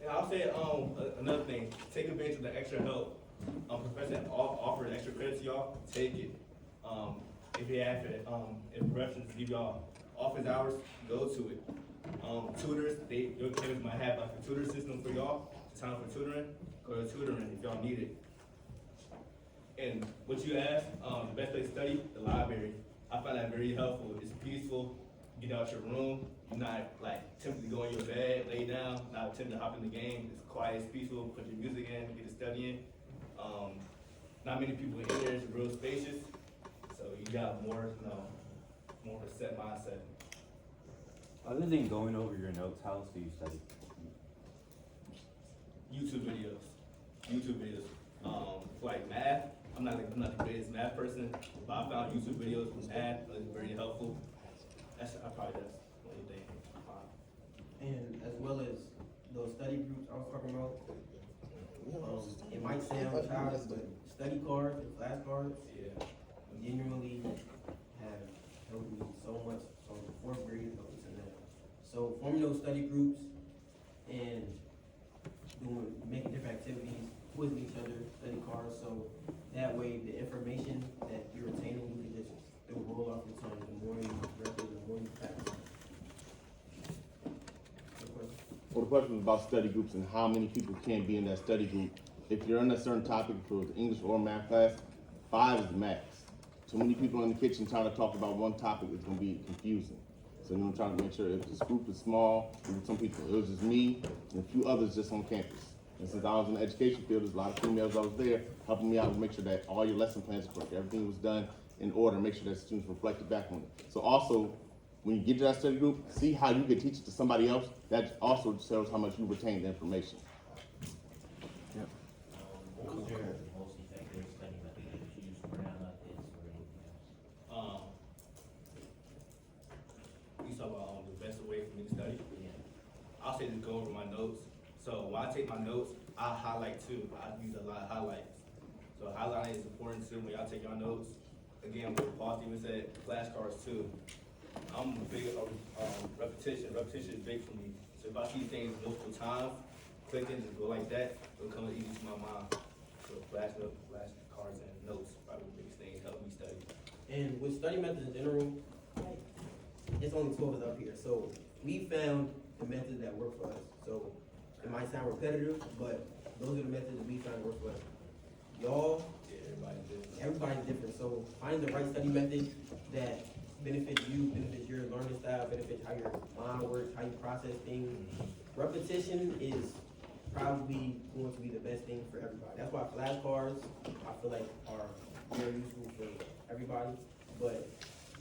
Speaker 3: And I'll say another thing, take advantage of the extra help. Professor offers extra credit to y'all, take it. if you have it, if corrections give y'all office hours, go to it. Tutors, your campus might have like a tutor system for y'all, time for tutoring, go to tutoring if y'all need it. And what you asked, the best place to study, the library. I find that very helpful. It's peaceful, you get out your room, you're not like tempted to go in your bed, lay down, not tempted to hop in the game. It's quiet, it's peaceful, put your music in, get to studying. Not many people in there, it's real spacious. So you got more, more of a set mindset.
Speaker 28: Other than going over your notes, how else do you study?
Speaker 3: YouTube videos. Like math, I'm not the greatest math person, but I found YouTube videos for math was very helpful. That's one thing I find.
Speaker 4: And as well as those study groups I was talking about, it might sound childish, but study cards and flashcards, genuinely have helped me so much from fourth grade up to now. So forming those study groups and making different activities, quizzing each other, study cards, so that way the information that you're retaining, you can just, it will roll off your tongue the more you record, the more you practice.
Speaker 10: Well, the question was about study groups and how many people can be in that study group. If you're in a certain topic, if it was English or math class, 5 is the max. Too many people in the kitchen trying to talk about one topic is going to be confusing. So I'm trying to make sure if this group is small, some people, it was just me and a few others just on campus. And since I was in the education field, there's a lot of females that was there helping me out to make sure that all your lesson plans were correct. Everything was done in order, make sure that students reflected back on it. So also, when you get to that study group, see how you can teach it to somebody else. That also shows how much you retain the information.
Speaker 7: What was your most effective study method? Did you use Cornell methods or anything else?
Speaker 3: You talk about the best way for me to study? Yeah. I'll say just go over my notes. So when I take my notes, I highlight too. I use a lot of highlights. So highlighting is important too when y'all take your notes. Again, what Paul even said, flashcards too. I'm big on repetition. Repetition is big for me. So if I see things multiple times, clicking, just go like that, it'll come easy to my mind. So flashcards and notes, probably the biggest thing, help me study.
Speaker 4: And with study methods in general, it's only 12 of us up here. So we found the methods that work for us. So it might sound repetitive, but those are the methods that we found work for us. Y'all, everybody's different. So find the right study method that benefits you, benefits your learning style, benefits how your mind works, how you process things. Repetition is probably going to be the best thing for everybody. That's why flashcards, I feel like, are very useful for everybody. But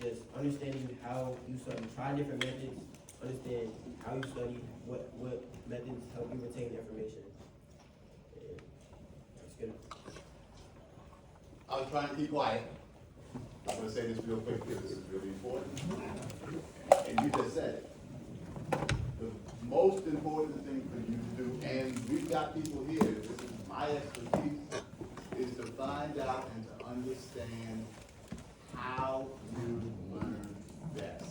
Speaker 4: just understanding how you study, try different methods, understand how you study, what methods help you retain the information. And that's good.
Speaker 10: I was trying to keep quiet. I'm going to say this real quick because this is really important. And you just said it. The most important thing for you to do, and we've got people here, this is my expertise, is to find out and to understand how you learn best.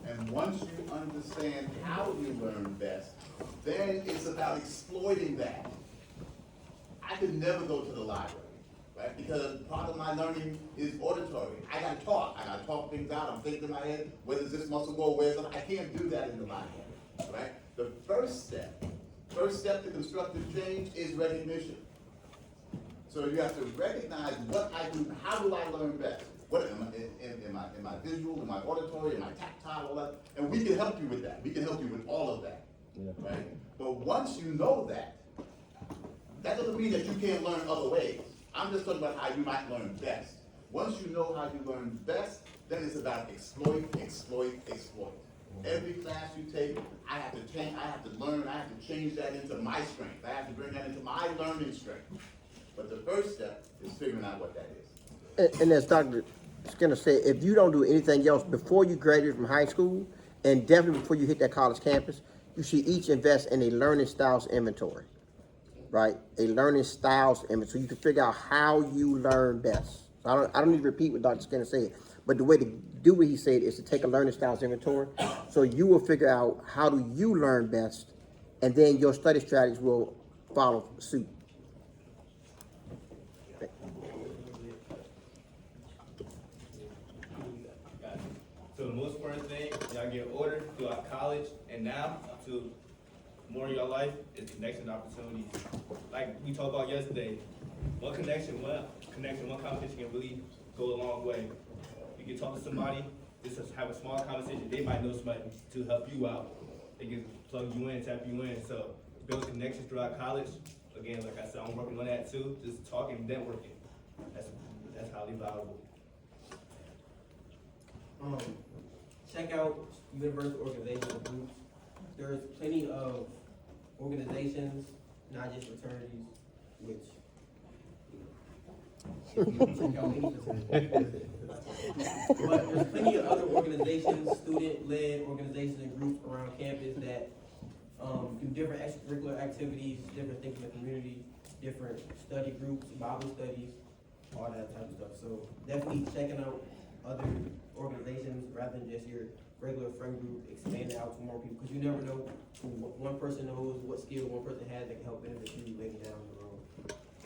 Speaker 10: And once you understand how you learn best, then it's about exploiting that. I could never go to the library. Right? Because part of my learning is auditory. I gotta talk things out, I'm thinking in my head, where does this muscle go, where's it? I can't do that in the library, right? The first step to constructive change is recognition. So you have to recognize what I do, how do I learn best? What am I visual, am I auditory, am I tactile, all that? And we can help you with that. We can help you with all of that, right? But once you know that, that doesn't mean that you can't learn other ways. I'm just talking about how you might learn best. Once you know how you learn best, then it's about exploit. Every class you take, I have to change, I have to learn, I have to change that into my strength. I have to bring that into my learning strength. But the first step is figuring out what that is.
Speaker 1: And as Dr. Skinner said, if you don't do anything else before you graduate from high school, and definitely before you hit that college campus, you should each invest in a learning styles inventory. Right, a learning styles image, so you can figure out how you learn best. So I don't need to repeat what Dr. Skinner said, but the way to do what he said is to take a learning styles inventory, so you will figure out how do you learn best, and then your study strategies will follow suit.
Speaker 3: y'all get older throughout college and now up to more of your life is connection opportunities. Like we talked about yesterday, one connection, one conversation can really go a long way. You can talk to somebody, just have a small conversation, they might know somebody to help you out. They can plug you in, tap you in. So build connections throughout college. Again, like I said, I'm working on that too, just talking, networking. That's highly valuable.
Speaker 4: Check out university organizational groups. There's plenty of organizations, not just fraternities, which, you know, if you check out any fraternity. But there's plenty of other organizations, student-led organizations and groups around campus that do different extracurricular activities, different things in the community, different study groups, Bible studies, all that type of stuff. So definitely checking out other organizations rather than just your regular friend group, expand it out to more people, because you never know who one person knows, what skill one person has that can help benefit you later down the road.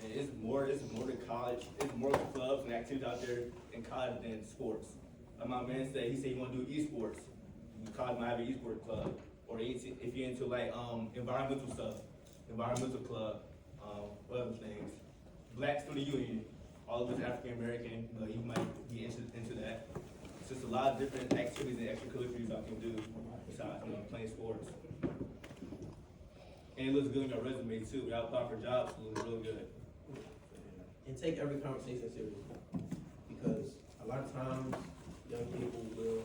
Speaker 3: And it's more than college. It's more clubs and activities out there in college than sports. Like my man said, he said he want to do esports. College might have an esports club, or if you're into like environmental stuff, environmental club, what other things, Black Student Union. All of us African American, you might be into that. It's just a lot of different activities and extracurriculars I can do besides playing sports. And it looks good on your resume too. When y'all apply for jobs, it looks real good.
Speaker 4: And take every conversation seriously, because a lot of times young people will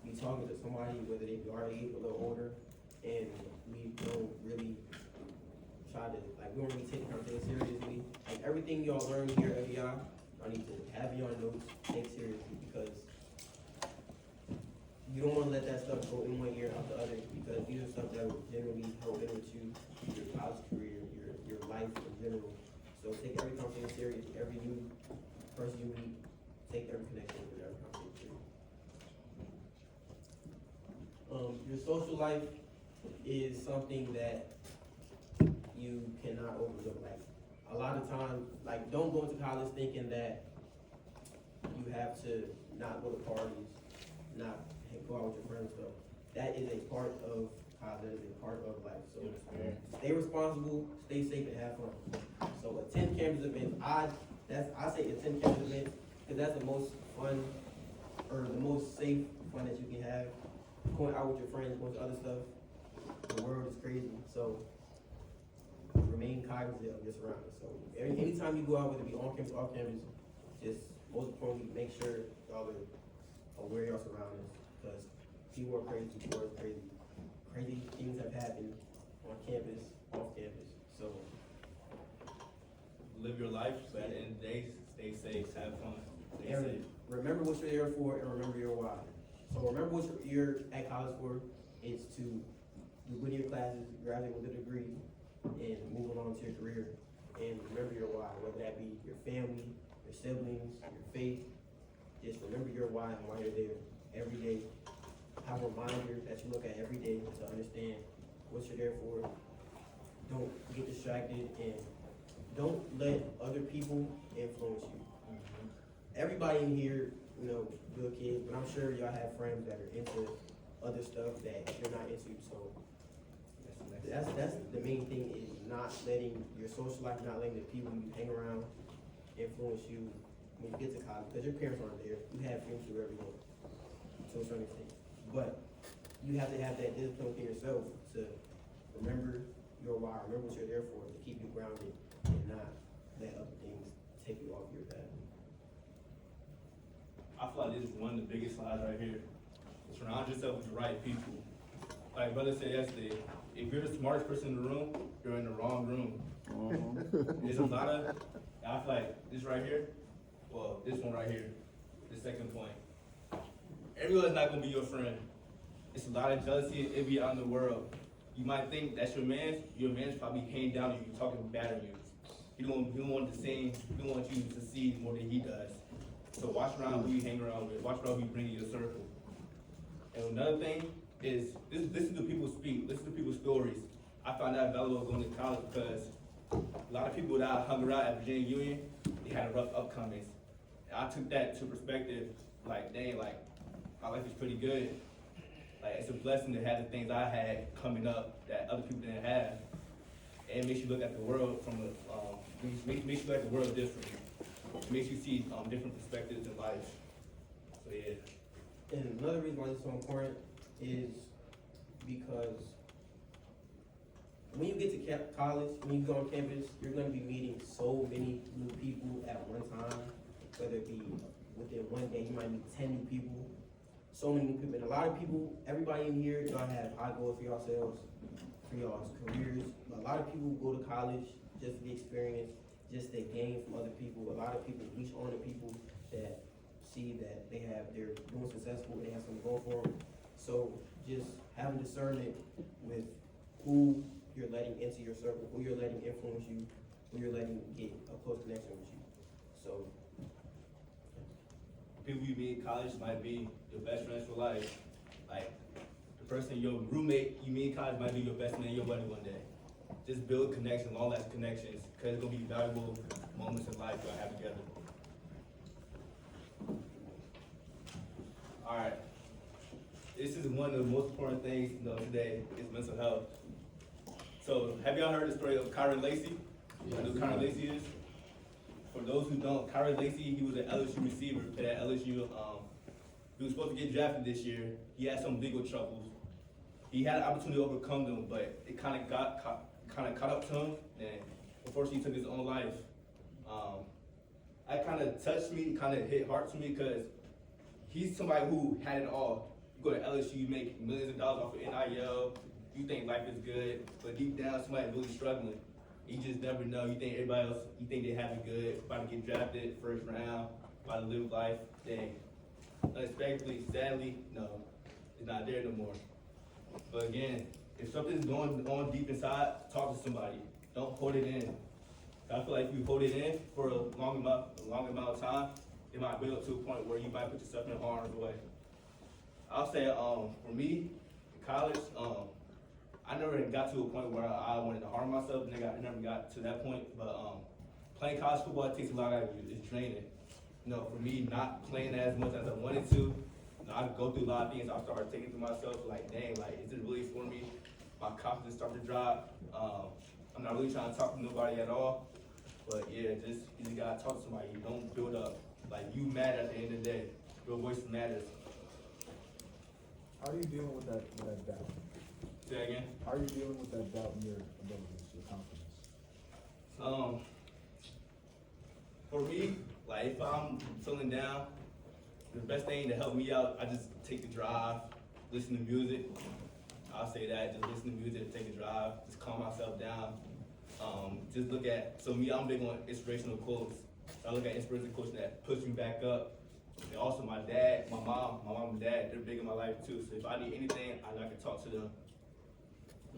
Speaker 4: be talking to somebody, whether they be our age or a little older, and we don't really we don't really take the conversation seriously. Like everything y'all learn here at FEI, y'all need to have in your notes, take seriously, because you don't want to let that stuff go in one ear out the other, because these are stuff that will generally help benefit you, your college career, your life in general. So take every conversation serious, every new person you meet, take every connection with every conversation serious. Your social life is something that you cannot overlook. Like a lot of times, like don't go into college thinking that you have to not go to parties, not go out with your friends and stuff. That is a part of college, that is a part of life. So stay responsible, stay safe, and have fun. So attend campus events. I say attend campus events because that's the most fun or the most safe fun that you can have. Going out with your friends, going to other stuff. The world is crazy. So remain cognizant of your surroundings. So anytime you go out, whether it be on campus or off campus, just most importantly make sure y'all are aware of your surroundings, because people are crazy, people are crazy. Crazy things have happened on campus, off campus. So
Speaker 3: live your life, but at the end of the day, stay safe, have fun. Stay safe.
Speaker 4: Remember what you're there for, and remember your why. So remember what you're at college for. It's to do good in your classes, graduate with a degree, and move along to your career. And remember your why, whether that be your family, your siblings, your faith. Just remember your why and why you're there every day. Have a reminder that you look at every day to understand what you're there for. Don't get distracted, and don't let other people influence you. Everybody in here, good kids, but I'm sure y'all have friends that are into other stuff that you're not into. So that's the main thing, is not letting your social life, not letting the people you hang around influence you when you get to college, because your parents aren't there. You have friends who everyone to a certain extent, but you have to have that discipline within yourself to remember your why, remember what you're there for, to keep you grounded and not let other things take you off your path.
Speaker 3: I feel like this is one of the biggest slides right here. Surround yourself with the right people. Like brother said yesterday, if you're the smartest person in the room, you're in the wrong room. There's a lot of, I feel like this right here, well, this one right here, the second point. Everyone's not gonna be your friend. It's a lot of jealousy and envy out in the world. You might think that's your man's probably hanging down on you, talking bad on you. He don't want you to succeed more than he does. So watch around who you hang around with, watch around who you bring in your circle. And another thing is, listen to people speak, listen to people's stories. I found that valuable going to college because a lot of people that I hung around at Virginia Union, they had a rough upcomings. And I took that to perspective, like, dang, like, my life is pretty good. Like, it's a blessing to have the things I had coming up that other people didn't have. And it makes you look at the world from makes you look at the world differently. It makes you see different perspectives in life. So yeah.
Speaker 24: And another reason why this is so important is because when you get to college, when you go on campus, you're going to be meeting so many new people at one time. Whether it be within one day, you might meet 10 new people. So many new people. And a lot of people, everybody in here, y'all have high goals for yourselves, for y'all's careers. A lot of people go to college just to get experience, just to gain from other people. A lot of people reach on to people that see that they're doing successful, they have something going for them. So just having discernment with who you're letting into your circle, who you're letting influence you, who you're letting get a close connection with you. So
Speaker 3: people you meet in college might be your best friends for life. Like, the person, your roommate you meet in college might be your best man, your buddy one day. Just build connections, long-lasting connections, because it's going to be valuable moments in life you'll have together. All right. This is one of the most important things today is mental health. So, have y'all heard the story of Kyron Lacey? You know who Kyron Lacey is? For those who don't, Kyron Lacey, he was an LSU receiver, played at LSU. He was supposed to get drafted this year. He had some legal troubles. He had an opportunity to overcome them, but it kind of caught up to him, and unfortunately he took his own life. That kind of touched me, kind of hit hard to me, because he's somebody who had it all. You go to LSU, you make millions of dollars off of NIL, you think life is good, but deep down somebody really struggling. You just never know. You think everybody else, you think they have it good, about to get drafted first round, about to live life. Dang. Unexpectedly, sadly, no, it's not there no more. But again, if something's going on deep inside, talk to somebody. Don't hold it in. I feel like if you hold it in for a long amount of time, it might build up to a point where you might put yourself in harm's way. I'll say, for me, in college, I never got to a point where I wanted to harm myself. I never got to that point. But playing college football, it takes a lot out of you. It's draining. You know, for me, not playing as much as I wanted to, you know, I go through a lot of things. I started taking to myself, like, dang, like, is it really for me? My confidence started to drop. I'm not really trying to talk to nobody at all. But yeah, you just gotta talk to somebody. You don't build up. Like, you matter at the end of the day. Your voice matters.
Speaker 29: How are you dealing with that doubt?
Speaker 3: Say that again?
Speaker 29: How are you dealing with that doubt in your abilities, your confidence?
Speaker 3: For me, like, if I'm feeling down, the best thing to help me out, I just take the drive, listen to music. I'll say that, just listen to music, take a drive, just calm myself down. Just look at, so me, I'm big on inspirational quotes. So I look at inspirational quotes that push me back up. And also my dad, my mom and dad, they're big in my life too. So if I need anything, I know I can talk to them.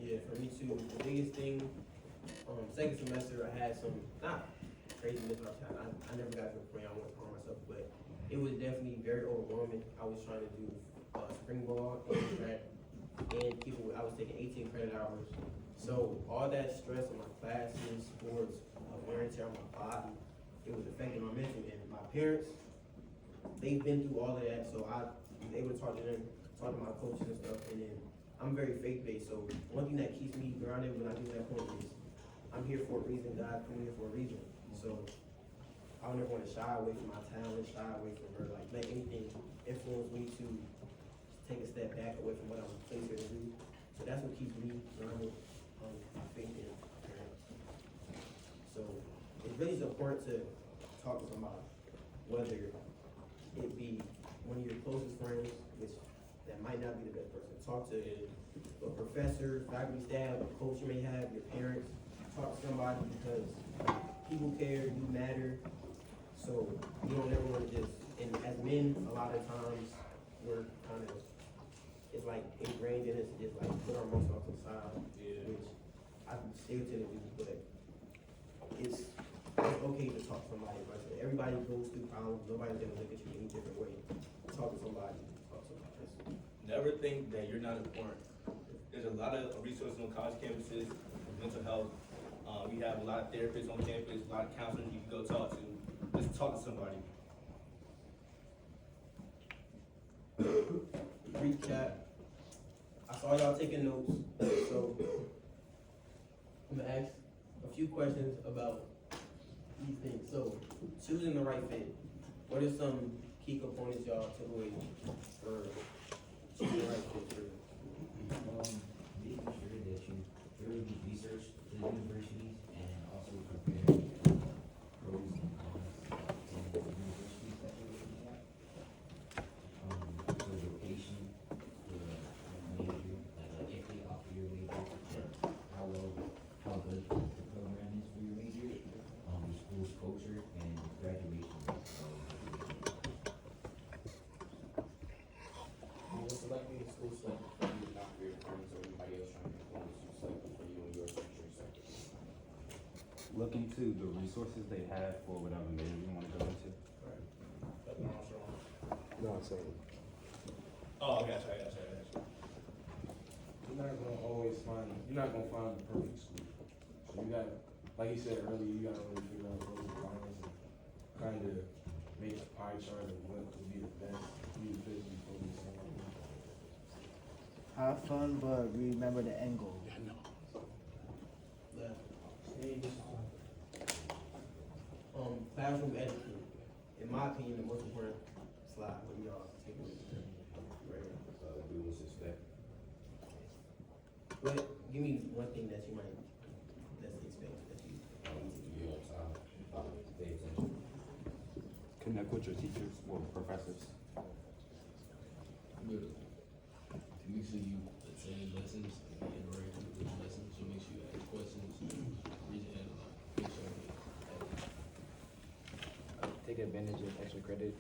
Speaker 24: yeah, for me too, the biggest thing, second semester I had some, not craziness, I never got to the point I wanted to harm myself, but it was definitely very overwhelming. I was trying to do spring ball and track, and I was taking 18 credit hours. So all that stress on my classes, sports, wear and tear on my body, it was affecting my mental. And my parents, they've been through all of that, so I was able to talk to them, talk to my coaches and stuff, and then I'm very faith-based, so one thing that keeps me grounded when I do that point is I'm here for a reason, God put me here for a reason. So I don't ever want to shy away from my talent, shy away from her, like let anything influence me to take a step back away from what I'm placed here to do. So that's what keeps me grounded on my faith in parents. So it's really just important to talk to somebody, whether it be one of your closest friends, which that might not be the best person. Talk to a professor, faculty staff, a coach you may have, your parents. Talk to somebody because people care, you matter. So you don't ever want to just, and as men, a lot of times we're kind of, it's like ingrained in us to just like put our emotions off to the side, which I still tend to do, but it's okay to talk to somebody. But everybody goes through problems. Nobody's gonna look at you any different way. Talk to somebody.
Speaker 3: Never think that you're not important. There's a lot of resources on college campuses for mental health. We have a lot of therapists on campus, a lot of counselors you can go talk to. Just talk to somebody.
Speaker 24: Reach out.
Speaker 2: saw y'all taking notes, so I'm gonna ask a few questions about these things. So, choosing the right fit. What are some key components y'all took away for choosing the right fit for?
Speaker 7: Making sure that you thoroughly research the universities and also prepare pros and cons in the universities that you're looking at. The location, the major, like if they offer your major, how good the program is for your major, the school's culture and graduation rate.
Speaker 5: Selecting the school selected for you, not for your friends or anybody else trying to influence you, selected for you and your future sector.
Speaker 28: Look into the resources they have for whatever major you want to go into.
Speaker 29: No, I'm saying.
Speaker 3: Oh, I got you.
Speaker 29: You're not gonna find the perfect school. So you gotta, like he said earlier, you gotta really figure out those lines and kind of make a pie chart of what would be the best for you to fit before you start.
Speaker 27: Have fun, but remember the end goal.
Speaker 2: Classroom etiquette. In my opinion, the most important slide. What do y'all take away from that?
Speaker 5: Do what's expected.
Speaker 2: What? Give me one thing that you might that's expected that you.
Speaker 5: Be on time, pay attention.
Speaker 28: Connect with your teachers or professors.
Speaker 17: Good. To make sure you attend lessons and be interactive with your lessons, so make sure you ask questions, reason analyze, make sure you
Speaker 9: Take advantage of extra credit.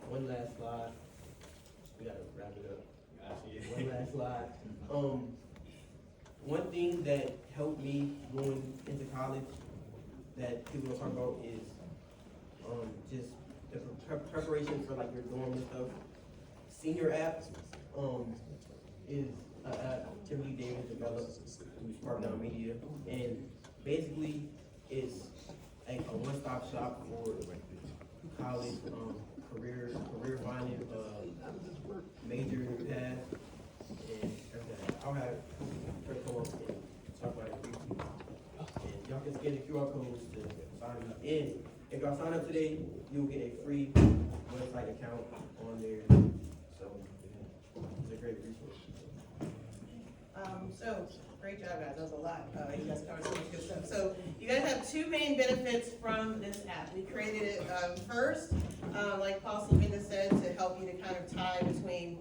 Speaker 2: One last slide. We gotta wrap it up. One last slide. One thing that helped me going into college that people don't talk about is just the preparation for like your dorm and stuff. Senior app is an app Kimberly Davis developed through Spark Now Media, and basically it's like a one-stop shop for college career finding, major path, and everything. I'll have her come up and talk about it briefly. And y'all can scan the QR codes to sign up. And if y'all sign up today, you'll get a free website account on there. So it's a great resource.
Speaker 11: So, great job, guys. That was a lot. You guys covered so much good stuff. So, you guys have two main benefits from this app. We created it first, like Paul Silvinda said, to help you to kind of tie between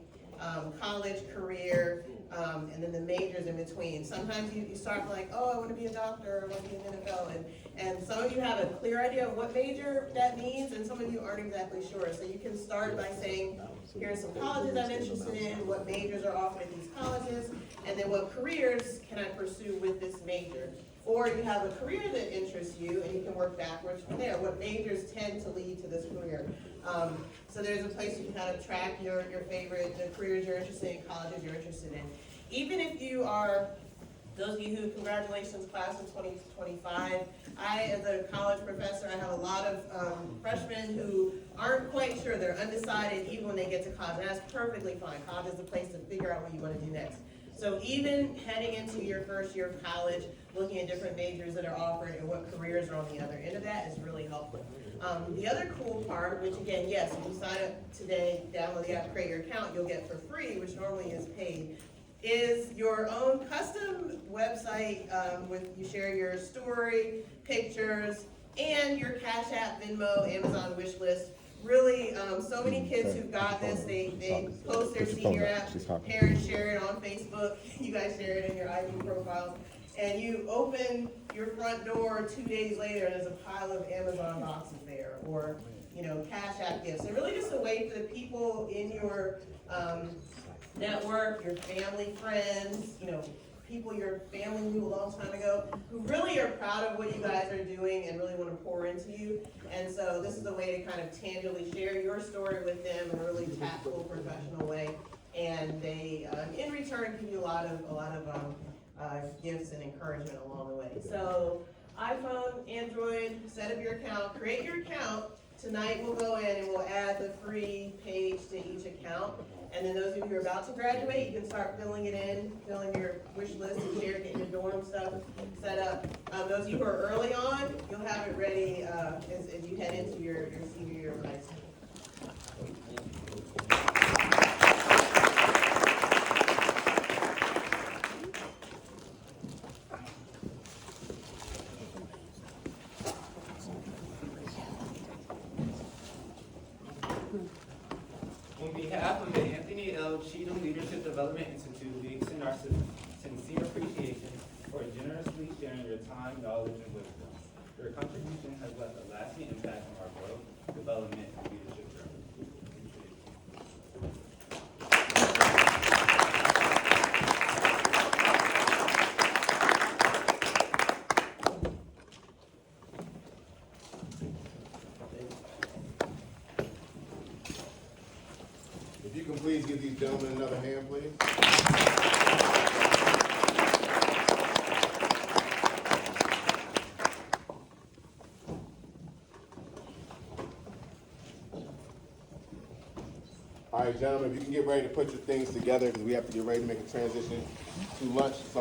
Speaker 11: college, career, and then the majors in between. Sometimes you start like, oh, I want to be a doctor, I want to be an NFL, and some of you have a clear idea of what major that means, and some of you aren't exactly sure. So you can start by saying, here are some colleges I'm interested in, what majors are offered at these colleges, and then what careers can I pursue with this major. Or you have a career that interests you, and you can work backwards from there. What majors tend to lead to this career? So there's a place you can kind of track your favorite, the careers you're interested in, colleges you're interested in. Even if you are, those of you who, congratulations, class of 2025. I, as a college professor, I have a lot of freshmen who aren't quite sure, they're undecided even when they get to college, and that's perfectly fine. College is the place to figure out what you want to do next. So even heading into your first year of college, looking at different majors that are offered and what careers are on the other end of that is really helpful. The other cool part, which again, yes, if you sign up today, download the app, create your account, you'll get for free, which normally is paid, is your own custom website with you share your story, pictures, and your Cash App, Venmo, Amazon wish list. Really, so many kids who've got this, they post their senior app, parents share it on Facebook, you guys share it in your IG profiles, and you open your front door 2 days later and there's a pile of Amazon boxes there, or, you know, Cash App gifts. And really just a way for the people in your network, your family, friends, you know, people your family knew a long time ago, who really are proud of what you guys are doing and really want to pour into you. And so this is a way to kind of tangibly share your story with them in a really tactful, professional way. And they, in return, give you a lot of gifts and encouragement along the way. So iPhone, Android, set up your account, create your account. Tonight we'll go in and we'll add the free page to each account. And then those of you who are about to graduate, you can start filling it in, filling your wish list and share, getting your dorm stuff set up. Those of you who are early on, you'll have it ready as you head into your senior year of high school.
Speaker 4: On behalf of the Anthony L. Cheatham Leadership Development Institute, we extend our sincere appreciation for generously sharing your time, knowledge, and wisdom. Your contribution has left a lasting impact on our growth, development, and leadership journey.
Speaker 10: If you can please give these gentlemen another hand, please. All right, gentlemen, if you can get ready to put your things together, because we have to get ready to make a transition to lunch. So